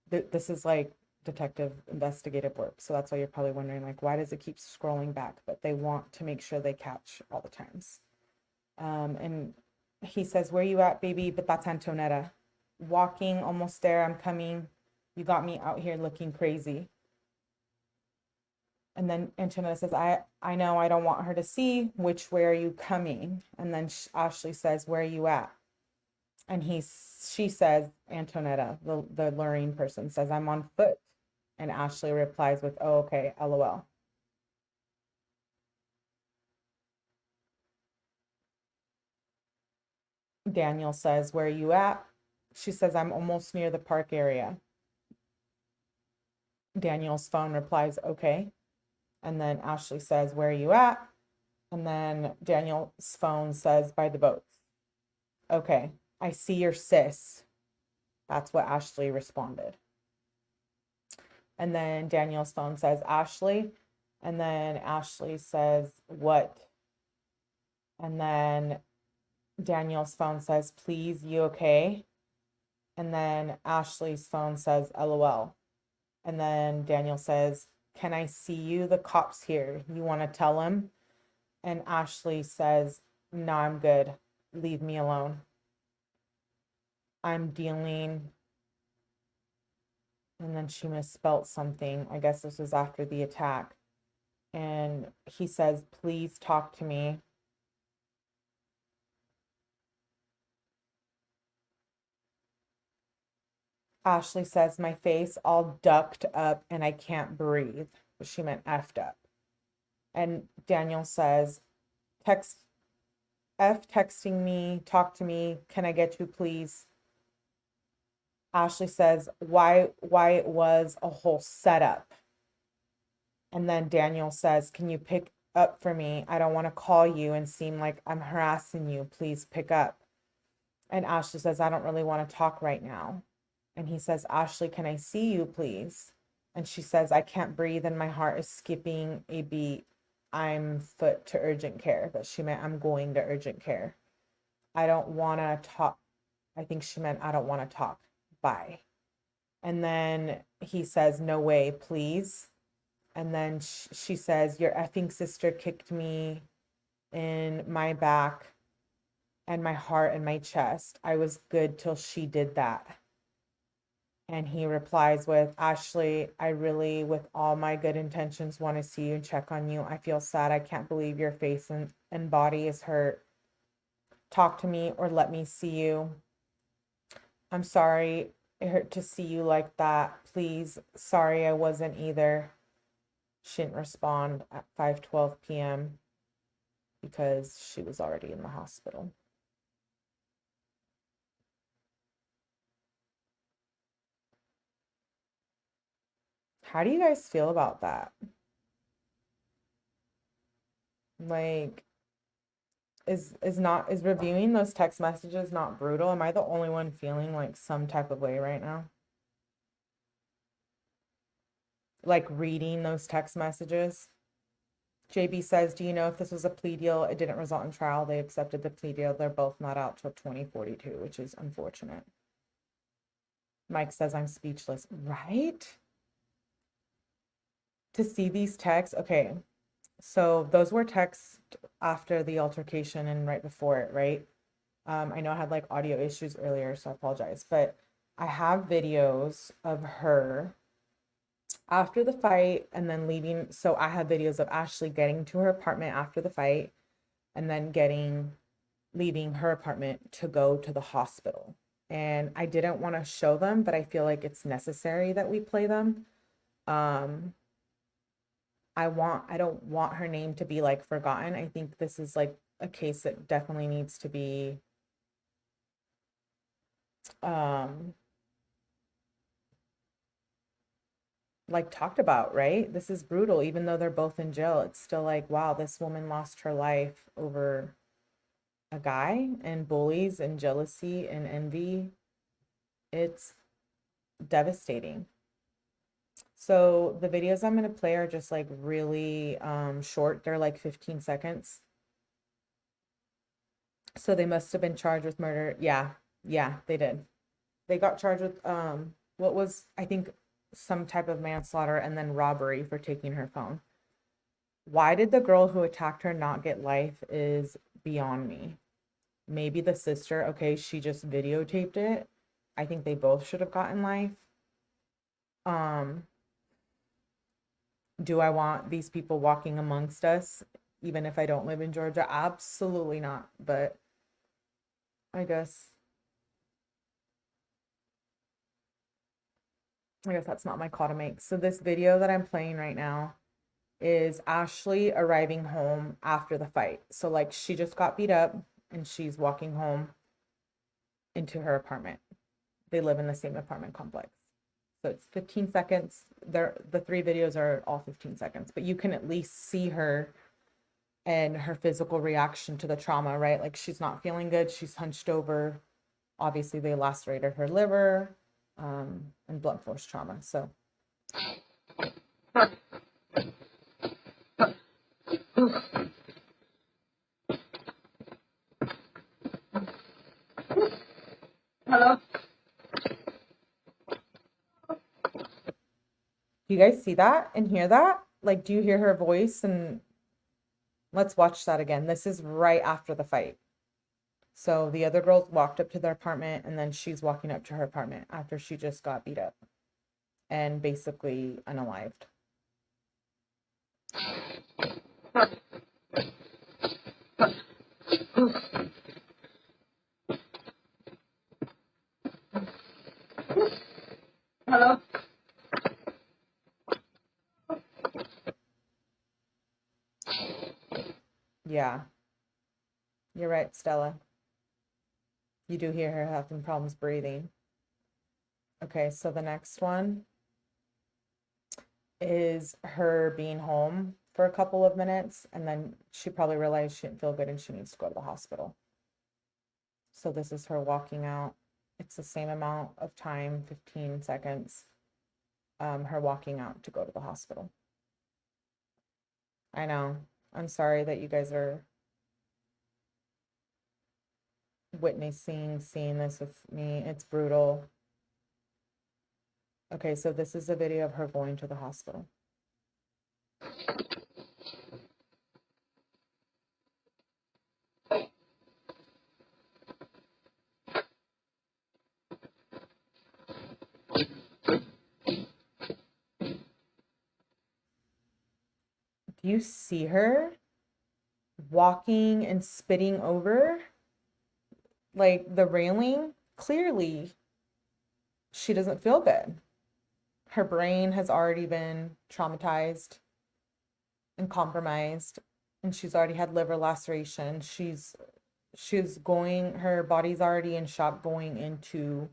This is like detective investigative work. So that's why you're probably wondering, like, why does it keep scrolling back? But they want to make sure they catch all the times. And he says, where you at, baby? But that's Antonetta. Walking, almost there, I'm coming. You got me out here looking crazy. And then Antonetta says, I know I don't want her to see. Which way are you coming? And then Ashley says, where are you at? And she says, Antonetta, the luring person, says, I'm on foot. And Ashley replies with, oh, okay, LOL. Daniel says, where are you at? She says, I'm almost near the park area. Daniel's phone replies, okay. And then Ashley says, where are you at? And then Daniel's phone says, by the boats. Okay, I see your sis. That's what Ashley responded. And then Daniel's phone says, Ashley. And then Ashley says, what? And then Daniel's phone says, please, you okay? And then Ashley's phone says, LOL. And then Daniel says, can I see you? The cop's here. You want to tell him? And Ashley says, no, I'm good. Leave me alone. I'm dealing. And then she misspelt something. I guess this was after the attack. And he says, please talk to me. Ashley says, my face all ducked up and I can't breathe. But she meant effed up. And Daniel says, texting me, talk to me. Can I get you, please? Ashley says, why it was a whole setup. And then Daniel says, can you pick up for me? I don't want to call you and seem like I'm harassing you. Please pick up. And Ashley says, I don't really want to talk right now. And he says, Ashley, can I see you, please? And she says, I can't breathe and my heart is skipping a beat. I'm foot to urgent care. But she meant I'm going to urgent care. I don't want to talk. I think she meant I don't want to talk. Bye. And then he says, no way, please. And then she says, your effing sister kicked me in my back and my heart and my chest. I was good till she did that. And he replies with, Ashley, I really, with all my good intentions, want to see you and check on you. I feel sad. I can't believe your face and body is hurt. Talk to me or let me see you. I'm sorry it hurt to see you like that. Please. Sorry, I wasn't either. She didn't respond at 5:12 p.m. because she was already in the hospital. How do you guys feel about that? Like, is reviewing those text messages not brutal? Am I the only one feeling like some type of way right now? Like reading those text messages. JB says, do you know if this was a plea deal? It didn't result in trial. They accepted the plea deal. They're both not out till 2042, which is unfortunate. Mike says, I'm speechless. Right? To see these texts. Okay. So those were texts after the altercation and right before it, right? I know I had like audio issues earlier, so I apologize. But I have videos of her after the fight and then leaving. So I have videos of Ashley getting to her apartment after the fight and then leaving her apartment to go to the hospital. And I didn't want to show them, but I feel like it's necessary that we play them. I don't want her name to be like forgotten. I think this is like a case that definitely needs to be like talked about, right? This is brutal. Even though they're both in jail, it's still like, wow, this woman lost her life over a guy, and bullies and jealousy and envy. It's devastating. So the videos I'm going to play are just like really short. They're like 15 seconds. So they must have been charged with murder. Yeah, they did. They got charged with what was, I think, some type of manslaughter and then robbery for taking her phone. Why did the girl who attacked her not get life is beyond me. Maybe the sister, okay, she just videotaped it. I think they both should have gotten life. Do I want these people walking amongst us, even if I don't live in Georgia? Absolutely not. But I guess that's not my call to make. So this video that I'm playing right now is Ashley arriving home after the fight. So like she just got beat up and she's walking home into her apartment. They live in the same apartment complex. So it's 15 seconds. The three videos are all 15 seconds, but you can at least see her and her physical reaction to the trauma, right? Like she's not feeling good. She's hunched over. Obviously they lacerated her liver and blunt force trauma. So. Hello? Do you guys see that and hear that? Like, do you hear her voice? And let's watch that again. This is right after the fight. So the other girls walked up to their apartment and then she's walking up to her apartment after she just got beat up and basically unalived. Hello? Yeah, you're right, Stella. You do hear her having problems breathing. Okay, so the next one is her being home for a couple of minutes, and then she probably realized she didn't feel good and she needs to go to the hospital. So this is her walking out. It's the same amount of time, 15 seconds, her walking out to go to the hospital. I know. I'm sorry that you guys are seeing this with me. It's brutal. Okay, so this is a video of her going to the hospital. Do you see her walking and spitting over like the railing? Clearly, she doesn't feel good. Her brain has already been traumatized and compromised, and she's already had liver laceration. Her body's already in shock going into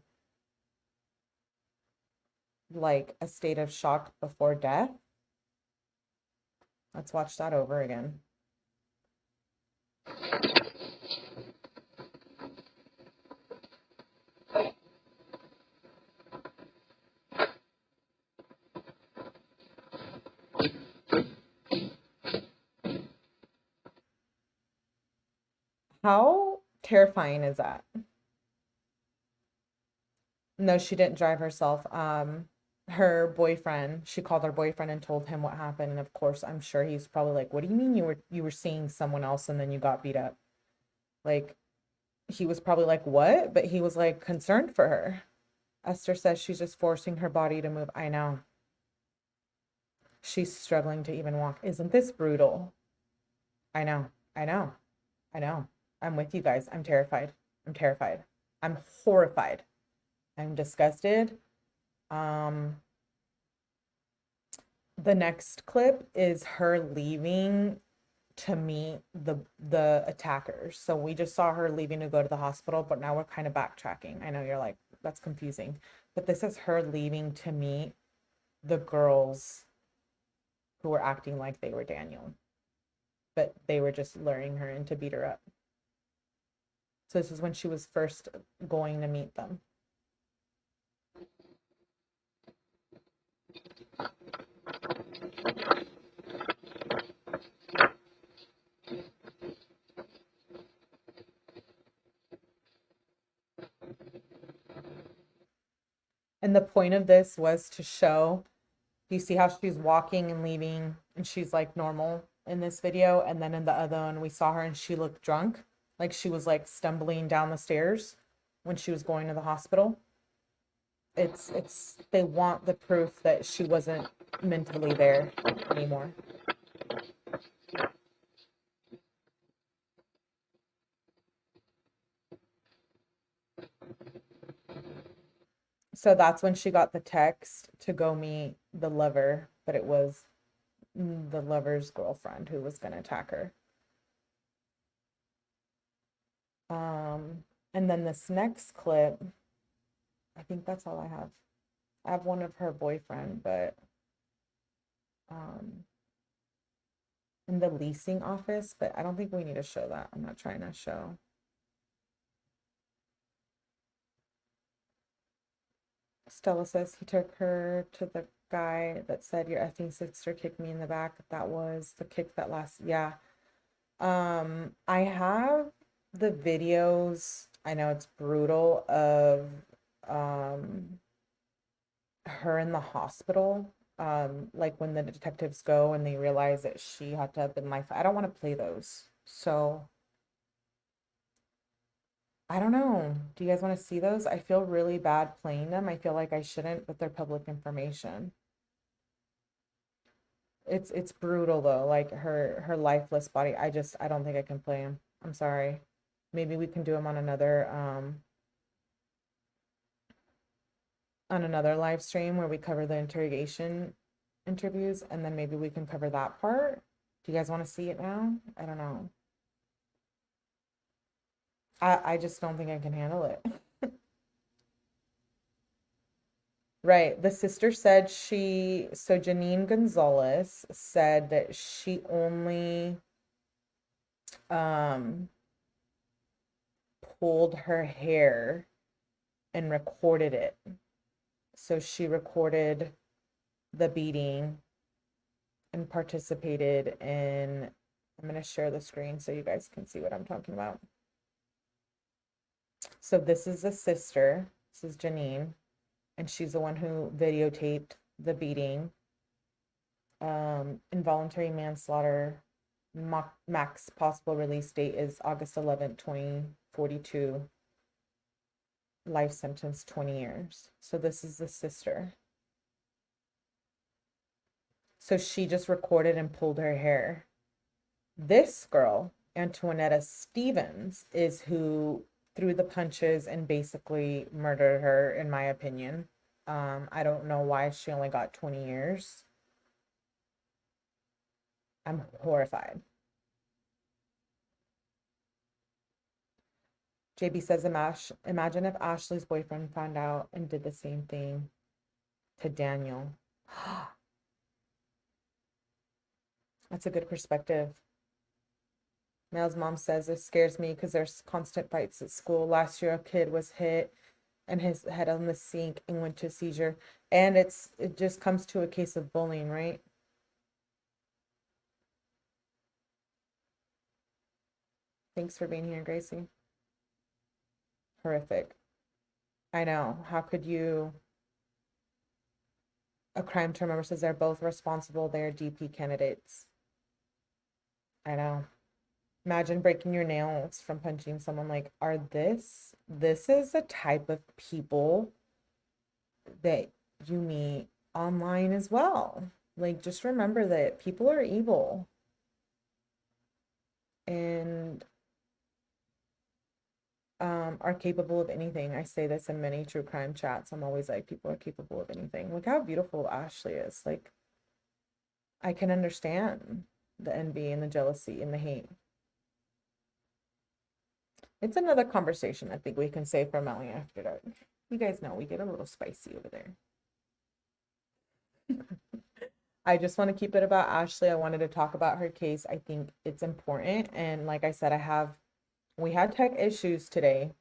like a state of shock before death. Let's watch that over again. How terrifying is that? No, she didn't drive herself. Her boyfriend, she called her boyfriend and told him what happened. And of course, I'm sure he's probably like, what do you mean you were seeing someone else and then you got beat up? Like, he was probably like, what? But he was like concerned for her. Esther says she's just forcing her body to move. I know. She's struggling to even walk. Isn't this brutal? I know. I know. I know. I'm with you guys. I'm terrified. I'm terrified. I'm horrified. I'm disgusted. The next clip is her leaving to meet the attackers. So we just saw her leaving to go to the hospital, but now we're kind of backtracking. I know you're like, that's confusing, but this is her leaving to meet the girls who were acting like they were Daniel, but they were just luring her in to beat her up. So this is when she was first going to meet them. And the point of this was to show, you see how she's walking and leaving and she's like normal in this video, and then in the other one we saw her and she looked drunk, like she was like stumbling down the stairs when she was going to the hospital. It's they want the proof that she wasn't mentally there anymore. So that's when she got the text to go meet the lover, but it was the lover's girlfriend who was going to attack her. And then this next clip, I think that's all I have. I have one of her boyfriend, but in the leasing office, but I don't think we need to show that. I'm not trying to show. Stella says he took her to the guy that said your effing sister kicked me in the back. That was the kick that last, yeah. I have the videos, I know it's brutal, of her in the hospital, like when the detectives go and they realize that she had to have been life. I don't want to play those, so I don't know. Do you guys want to see those? I feel really bad playing them. I feel like I shouldn't, but they're public information. It's brutal though, like her lifeless body. I don't think I can play them. I'm sorry. Maybe we can do them on another live stream where we cover the interrogation interviews, and then maybe we can cover that part. Do you guys want to see it now? I don't know. I just don't think I can handle it. Right. The sister said so Janine Gonzalez said that she only pulled her hair and recorded it. So she recorded the beating and participated in, I'm going to share the screen so you guys can see what I'm talking about. So this is the sister, this is Janine, and she's the one who videotaped the beating. Involuntary manslaughter, max possible release date is August 11th, 2042. Life sentence, 20 years. So this is the sister. So she just recorded and pulled her hair. This girl, Antonetta Stevens, is who threw the punches and basically murdered her, in my opinion. I don't know why she only got 20 years. I'm horrified. JB says, imagine if Ashley's boyfriend found out and did the same thing. to Daniel. That's a good perspective. Mel's mom says it scares me because there's constant fights at school. Last year, a kid was hit and his head on the sink and went to seizure. And it just comes to a case of bullying, right? Thanks for being here, Gracie. Horrific. I know. How could you? A crime term member says they're both responsible. They're DP candidates. I know. Imagine breaking your nails from punching someone. Like, this is a type of people that you meet online as well. Like, just remember that people are evil. And are capable of anything. I say this in many true crime chats. I'm always like, people are capable of anything. Look how beautiful Ashley is. Like, I can understand the envy and the jealousy and the hate. It's another conversation I think we can save for Melanie After Dark. You guys know we get a little spicy over there. I just want to keep it about Ashley. I wanted to talk about her case. I think it's important. And like I said, we had tech issues today,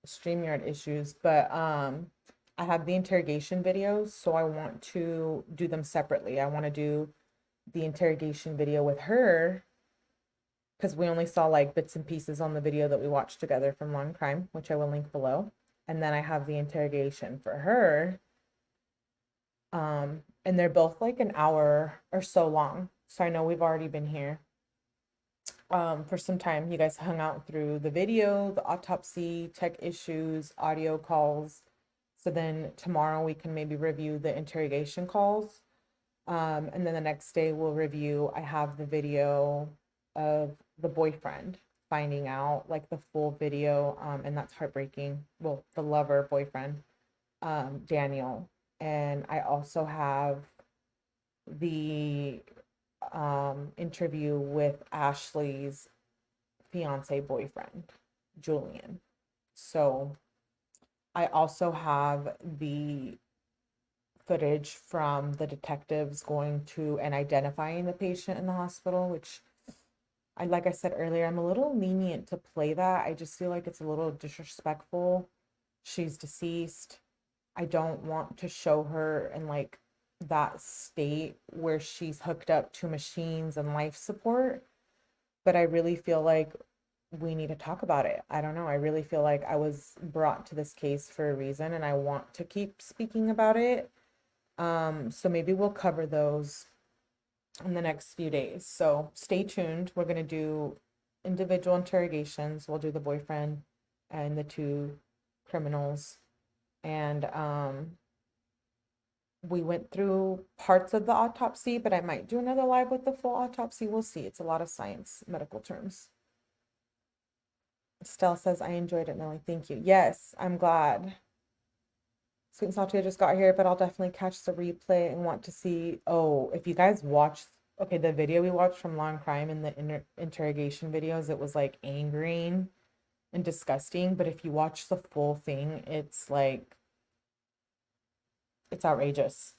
StreamYard issues, but I have the interrogation videos, so I want to do them separately. I want to do the interrogation video with her because we only saw like bits and pieces on the video that we watched together from Law and Crime, which I will link below. And then I have the interrogation for her. And they're both like an hour or so long. So I know we've already been here for some time. You guys hung out through the video, the autopsy, tech issues, audio calls. So then tomorrow we can maybe review the interrogation calls. And then the next day we'll review, I have the video of the boyfriend finding out, like the full video, and that's heartbreaking. Well, the lover boyfriend, Daniel. And I also have the interview with Ashley's fiance boyfriend, Julian. So I also have the footage from the detectives going to and identifying the patient in the hospital, which like I said earlier, I'm a little lenient to play that. I just feel like it's a little disrespectful. She's deceased. I don't want to show her in like that state where she's hooked up to machines and life support, but I really feel like we need to talk about it. I don't know. I really feel like I was brought to this case for a reason and I want to keep speaking about it. So maybe we'll cover those in the next few days. So stay tuned. We're going to do individual interrogations. We'll do the boyfriend and the two criminals. And we went through parts of the autopsy, but I might do another live with the full autopsy. We'll see. It's a lot of science, medical terms. Stella says, I enjoyed it, Millie. Thank you. Yes, I'm glad. Sweet and Salty just got here, but I'll definitely catch the replay and want to see. Oh, if you guys watched, okay, the video we watched from Law and Crime and the interrogation videos, it was like angering and disgusting. But if you watch the full thing, it's like, it's outrageous.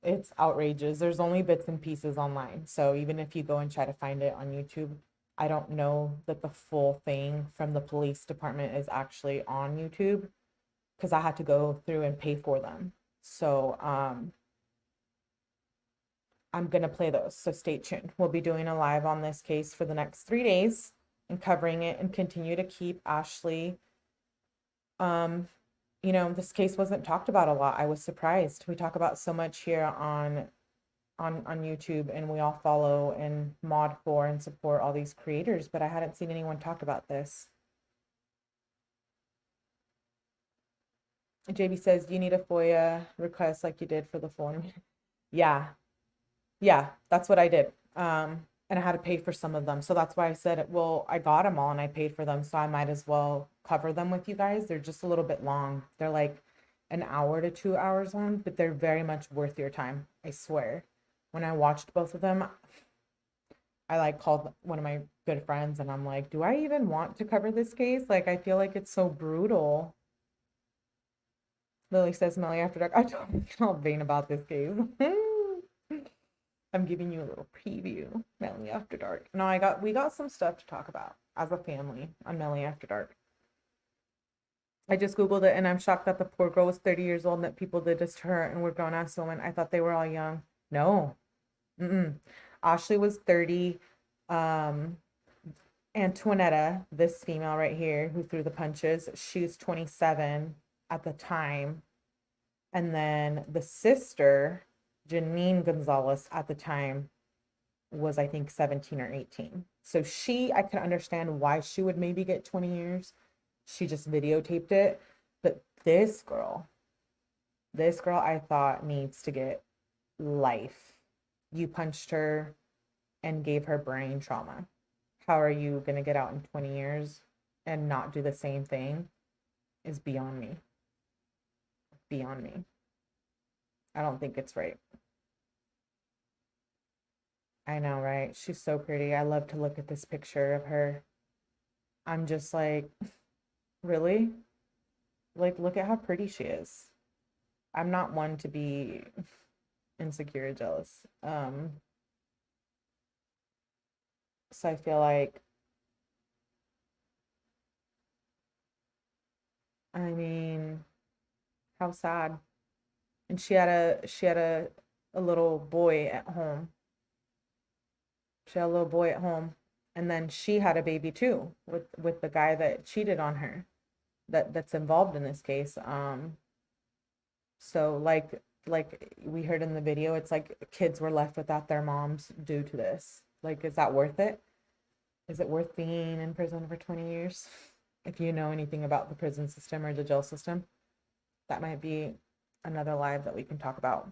It's outrageous. There's only bits and pieces online. So even if you go and try to find it on YouTube, I don't know that the full thing from the police department is actually on YouTube because I had to go through and pay for them. So I'm going to play those. So stay tuned. We'll be doing a live on this case for the next 3 days and covering it and continue to keep Ashley. You know, this case wasn't talked about a lot. I was surprised. We talk about so much here on YouTube, and we all follow and mod for and support all these creators, but I hadn't seen anyone talk about this. JB says, do you need a FOIA request like you did for the full interview? Yeah, that's what I did. And I had to pay for some of them. So that's why I said, well, I got them all and I paid for them. So I might as well cover them with you guys. They're just a little bit long. They're like an hour to 2 hours long, but they're very much worth your time. I swear. When I watched both of them, I like called one of my good friends and I'm like, do I even want to cover this case? Like, I feel like it's so brutal. Lily says Melly After Dark. I told all vain about this case. I'm giving you a little preview. Melly After Dark. No, we got some stuff to talk about as a family on Melly After Dark. I just Googled it and I'm shocked that the poor girl was 30 years old and that people did this to her and were grown ass women. I thought they were all young. No. Ashley was 30. Antonetta, this female right here who threw the punches, she was 27 at the time. And then the sister, Janine Gonzalez, at the time was, I think, 17 or 18. So I can understand why she would maybe get 20 years. She just videotaped it. But this girl I thought needs to get life. You punched her and gave her brain trauma. How are you going to get out in 20 years and not do the same thing is beyond me. Beyond me. I don't think it's right. I know, right? She's so pretty. I love to look at this picture of her. I'm just like, really? Like, look at how pretty she is. I'm not one to be insecure or jealous. So I feel like, I mean, how sad. And she had a little boy at home. She had a little boy at home. And then she had a baby too with the guy that cheated on her, that's involved in this case. So like we heard in the video, it's like kids were left without their moms due to this. Like, is that worth it? Is it worth being in prison for 20 years? If you know anything about the prison system or the jail system, that might be another live that we can talk about.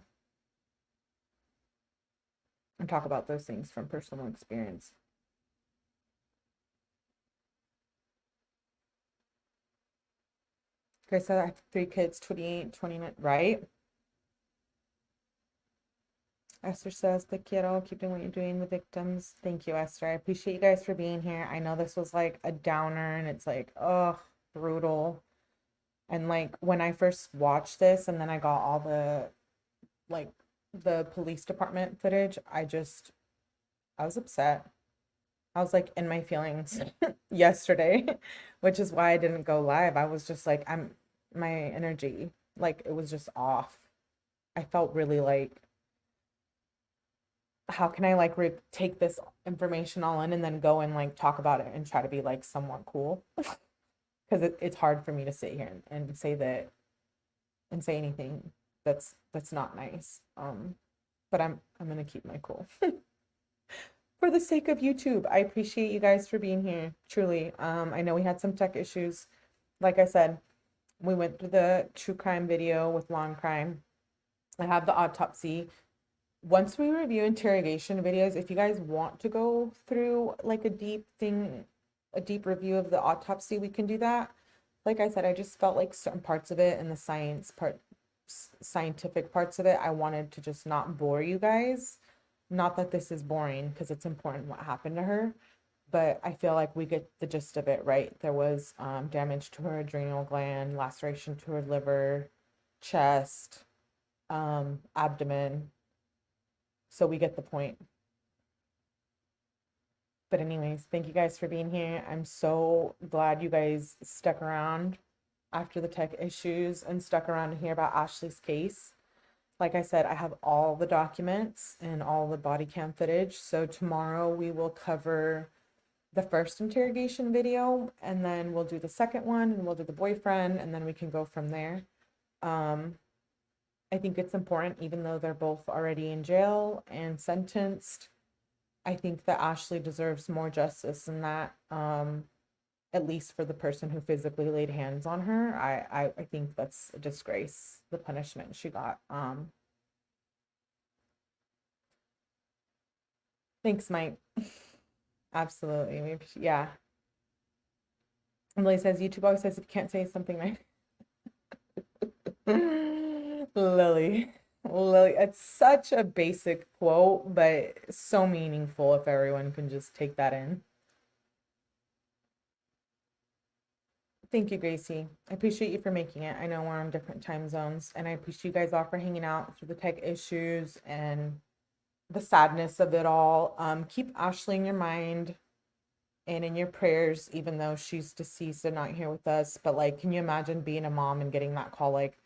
And talk about those things from personal experience. Okay, so I have 3 kids, 28, 29, right? Esther says, Te quiero, keep doing what you're doing, the victims. Thank you, Esther. I appreciate you guys for being here. I know this was like a downer and it's like, oh, brutal. And like when I first watched this and then I got all the police department footage, I was upset. I was like in my feelings yesterday, which is why I didn't go live. I was just like, my energy, like it was just off. I felt really like, how can I like take this information all in and then go and like talk about it and try to be like somewhat cool? Because it's hard for me to sit here and say that and say anything that's not nice. But I'm gonna keep my cool. For the sake of YouTube, I appreciate you guys for being here, truly. I know we had some tech issues. Like I said, we went through the true crime video with Law and Crime. I have the autopsy. Once we review interrogation videos, if you guys want to go through like a deep review of the autopsy, we can do that. Like I said, I just felt like certain parts of it and the scientific parts of it, I wanted to just not bore you guys. Not that this is boring, because it's important what happened to her, but I feel like we get the gist of it, right? There was damage to her adrenal gland, laceration to her liver, chest, abdomen. So we get the point. But anyways, thank you guys for being here. I'm so glad you guys stuck around after the tech issues and stuck around to hear about Ashley's case. Like I said, I have all the documents and all the body cam footage. So tomorrow we will cover the first interrogation video, and then we'll do the second one, and we'll do the boyfriend, and then we can go from there. I think it's important, even though they're both already in jail and sentenced, I think that Ashley deserves more justice than that, at least for the person who physically laid hands on her. I think that's a disgrace, the punishment she got. Thanks, Mike. Absolutely. Yeah. Emily says, YouTube always says if you can't say something nice. Lily, it's such a basic quote, but so meaningful if everyone can just take that in. Thank you, Gracie. I appreciate you for making it. I know we're on different time zones, and I appreciate you guys all for hanging out through the tech issues and the sadness of it all. Keep Ashley in your mind and in your prayers, even though she's deceased and not here with us. But like, can you imagine being a mom and getting that call like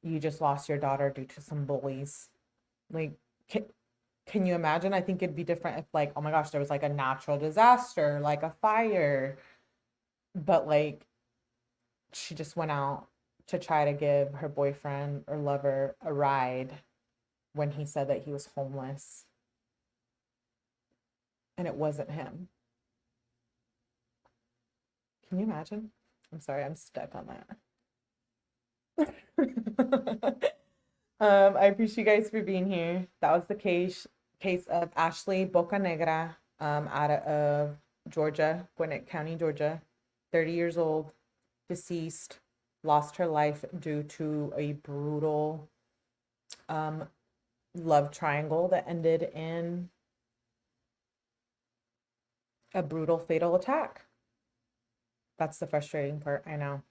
you just lost your daughter due to some bullies? Like, can you imagine? I think it'd be different if like, oh my gosh, there was like a natural disaster, like a fire. But like, she just went out to try to give her boyfriend or lover a ride when he said that he was homeless. And it wasn't him. Can you imagine? I'm sorry, I'm stuck on that. I appreciate you guys for being here. That was the case of Ashley Bocanegra, out of Georgia, Gwinnett County, Georgia, 30 years old, deceased, lost her life due to a brutal love triangle that ended in a brutal fatal attack. That's the frustrating part. I know.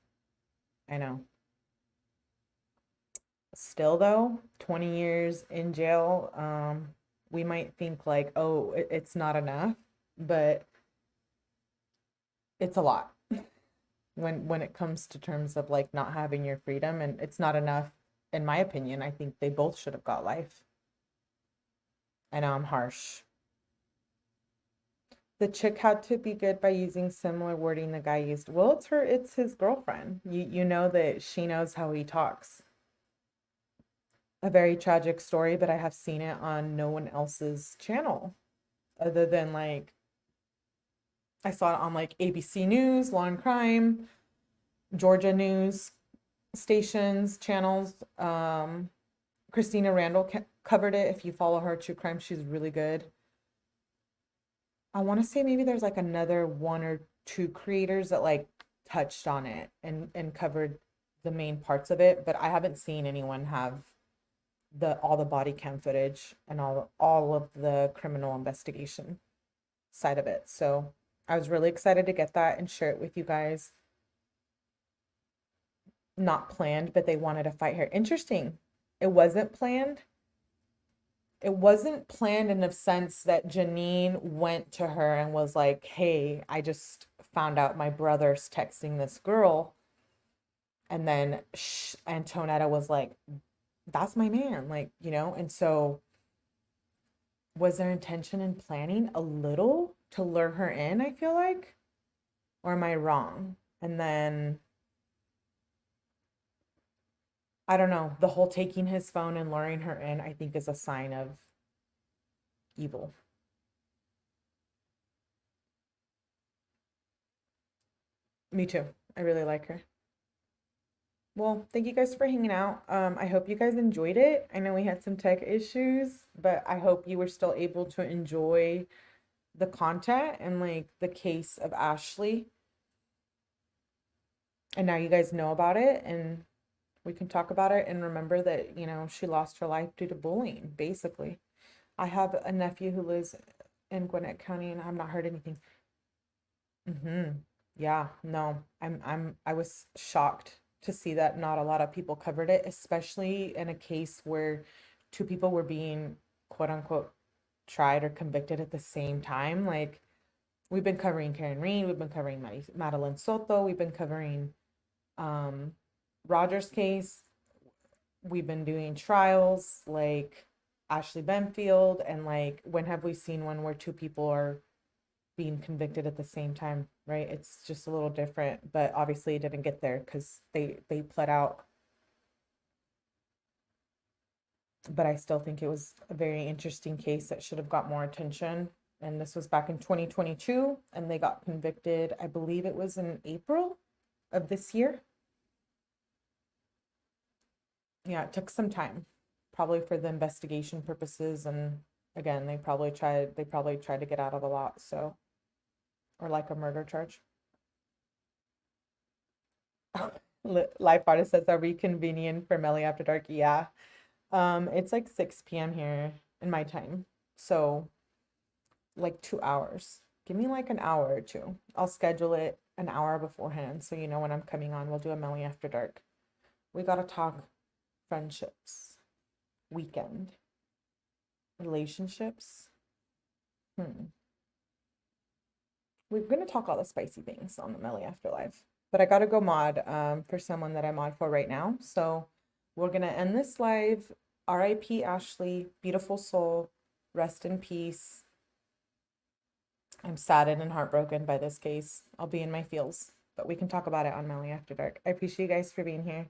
Still though, 20 years in jail, we might think like, oh, it's not enough, but it's a lot when it comes to terms of like not having your freedom, and it's not enough, in my opinion. I think they both should have got life. I know I'm harsh. The chick had to be good by using similar wording the guy used. Well, it's his girlfriend. You know that she knows how he talks. A very tragic story, but I have seen it on no one else's channel other than like, I saw it on like ABC News, Law and Crime, Georgia News stations, channels. Christina Randall covered it. If you follow her true crime, she's really good. I want to say maybe there's like another one or two creators that like touched on it and covered the main parts of it, but I haven't seen anyone have all the body cam footage and all of the criminal investigation side of it. So I was really excited to get that and share it with you guys. Not planned, but they wanted to fight her. Interesting. It wasn't planned. It wasn't planned in the sense that Janine went to her and was like, hey, I just found out my brother's texting this girl. And then Antonetta was like, that's my man, like, you know. And so was there intention in planning a little to lure her in, I feel like? Or am I wrong? And then I don't know, the whole taking his phone and luring her in, I think, is a sign of evil. Me too. I really like her. Well, thank you guys for hanging out. I hope you guys enjoyed it. I know we had some tech issues, but I hope you were still able to enjoy the content and like the case of Ashley. And now you guys know about it and we can talk about it and remember that, you know, she lost her life due to bullying, basically. I have a nephew who lives in Gwinnett County and I've not heard anything. Yeah, no, I was shocked to see that not a lot of people covered it, especially in a case where two people were being quote unquote tried or convicted at the same time. Like, we've been covering Karen Reed, we've been covering Madeline Soto, we've been covering Roger's case, we've been doing trials like Ashley Benfield, and like, when have we seen one where two people are being convicted at the same time, right? It's just a little different, but obviously it didn't get there because they pled out. But I still think it was a very interesting case that should have got more attention. And this was back in 2022 and they got convicted, I believe it was in April of this year. Yeah, it took some time, probably for the investigation purposes, and again, they probably tried to get out of a lot, so, or like a murder charge. Life Artist says, are we convenient for Melly After Dark? Yeah. It's like 6 p.m. here in my time, so like 2 hours. Give me like an hour or two. I'll schedule it an hour beforehand, so you know when I'm coming on. We'll do a Melly After Dark. We gotta talk friendships, weekend, relationships. We're gonna talk all the spicy things on the Melly After Live. But I gotta go mod for someone that I mod for right now. So we're gonna end this live. R.I.P. Ashley, beautiful soul, rest in peace. I'm saddened and heartbroken by this case. I'll be in my feels, but we can talk about it on Melly After Dark. I appreciate you guys for being here,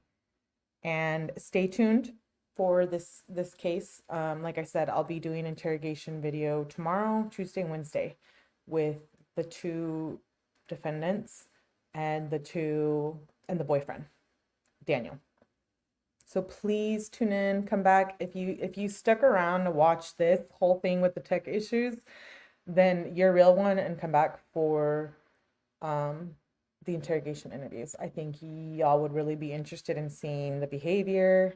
and stay tuned for this case. Like I said, I'll be doing an interrogation video tomorrow, Tuesday and Wednesday, with the 2 defendants and the boyfriend, Daniel. So please tune in, come back. If you stuck around to watch this whole thing with the tech issues, then you're a real one, and come back for the interrogation interviews. I think y'all would really be interested in seeing the behavior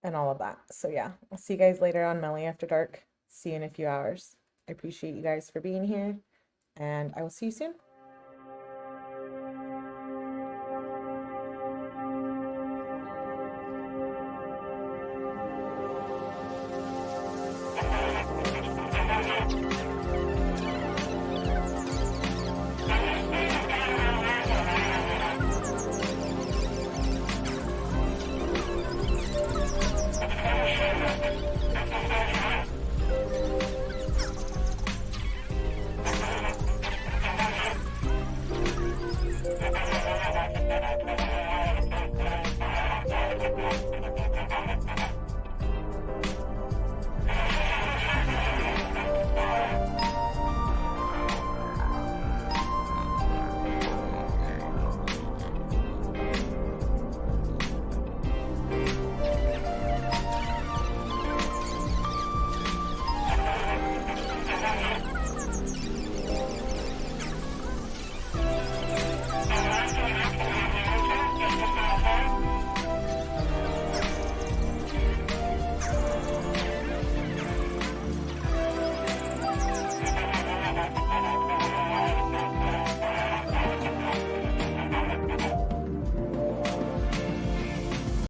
and all of that. So yeah, I'll see you guys later on Melly After Dark. See you in a few hours. I appreciate you guys for being here, and I will see you soon.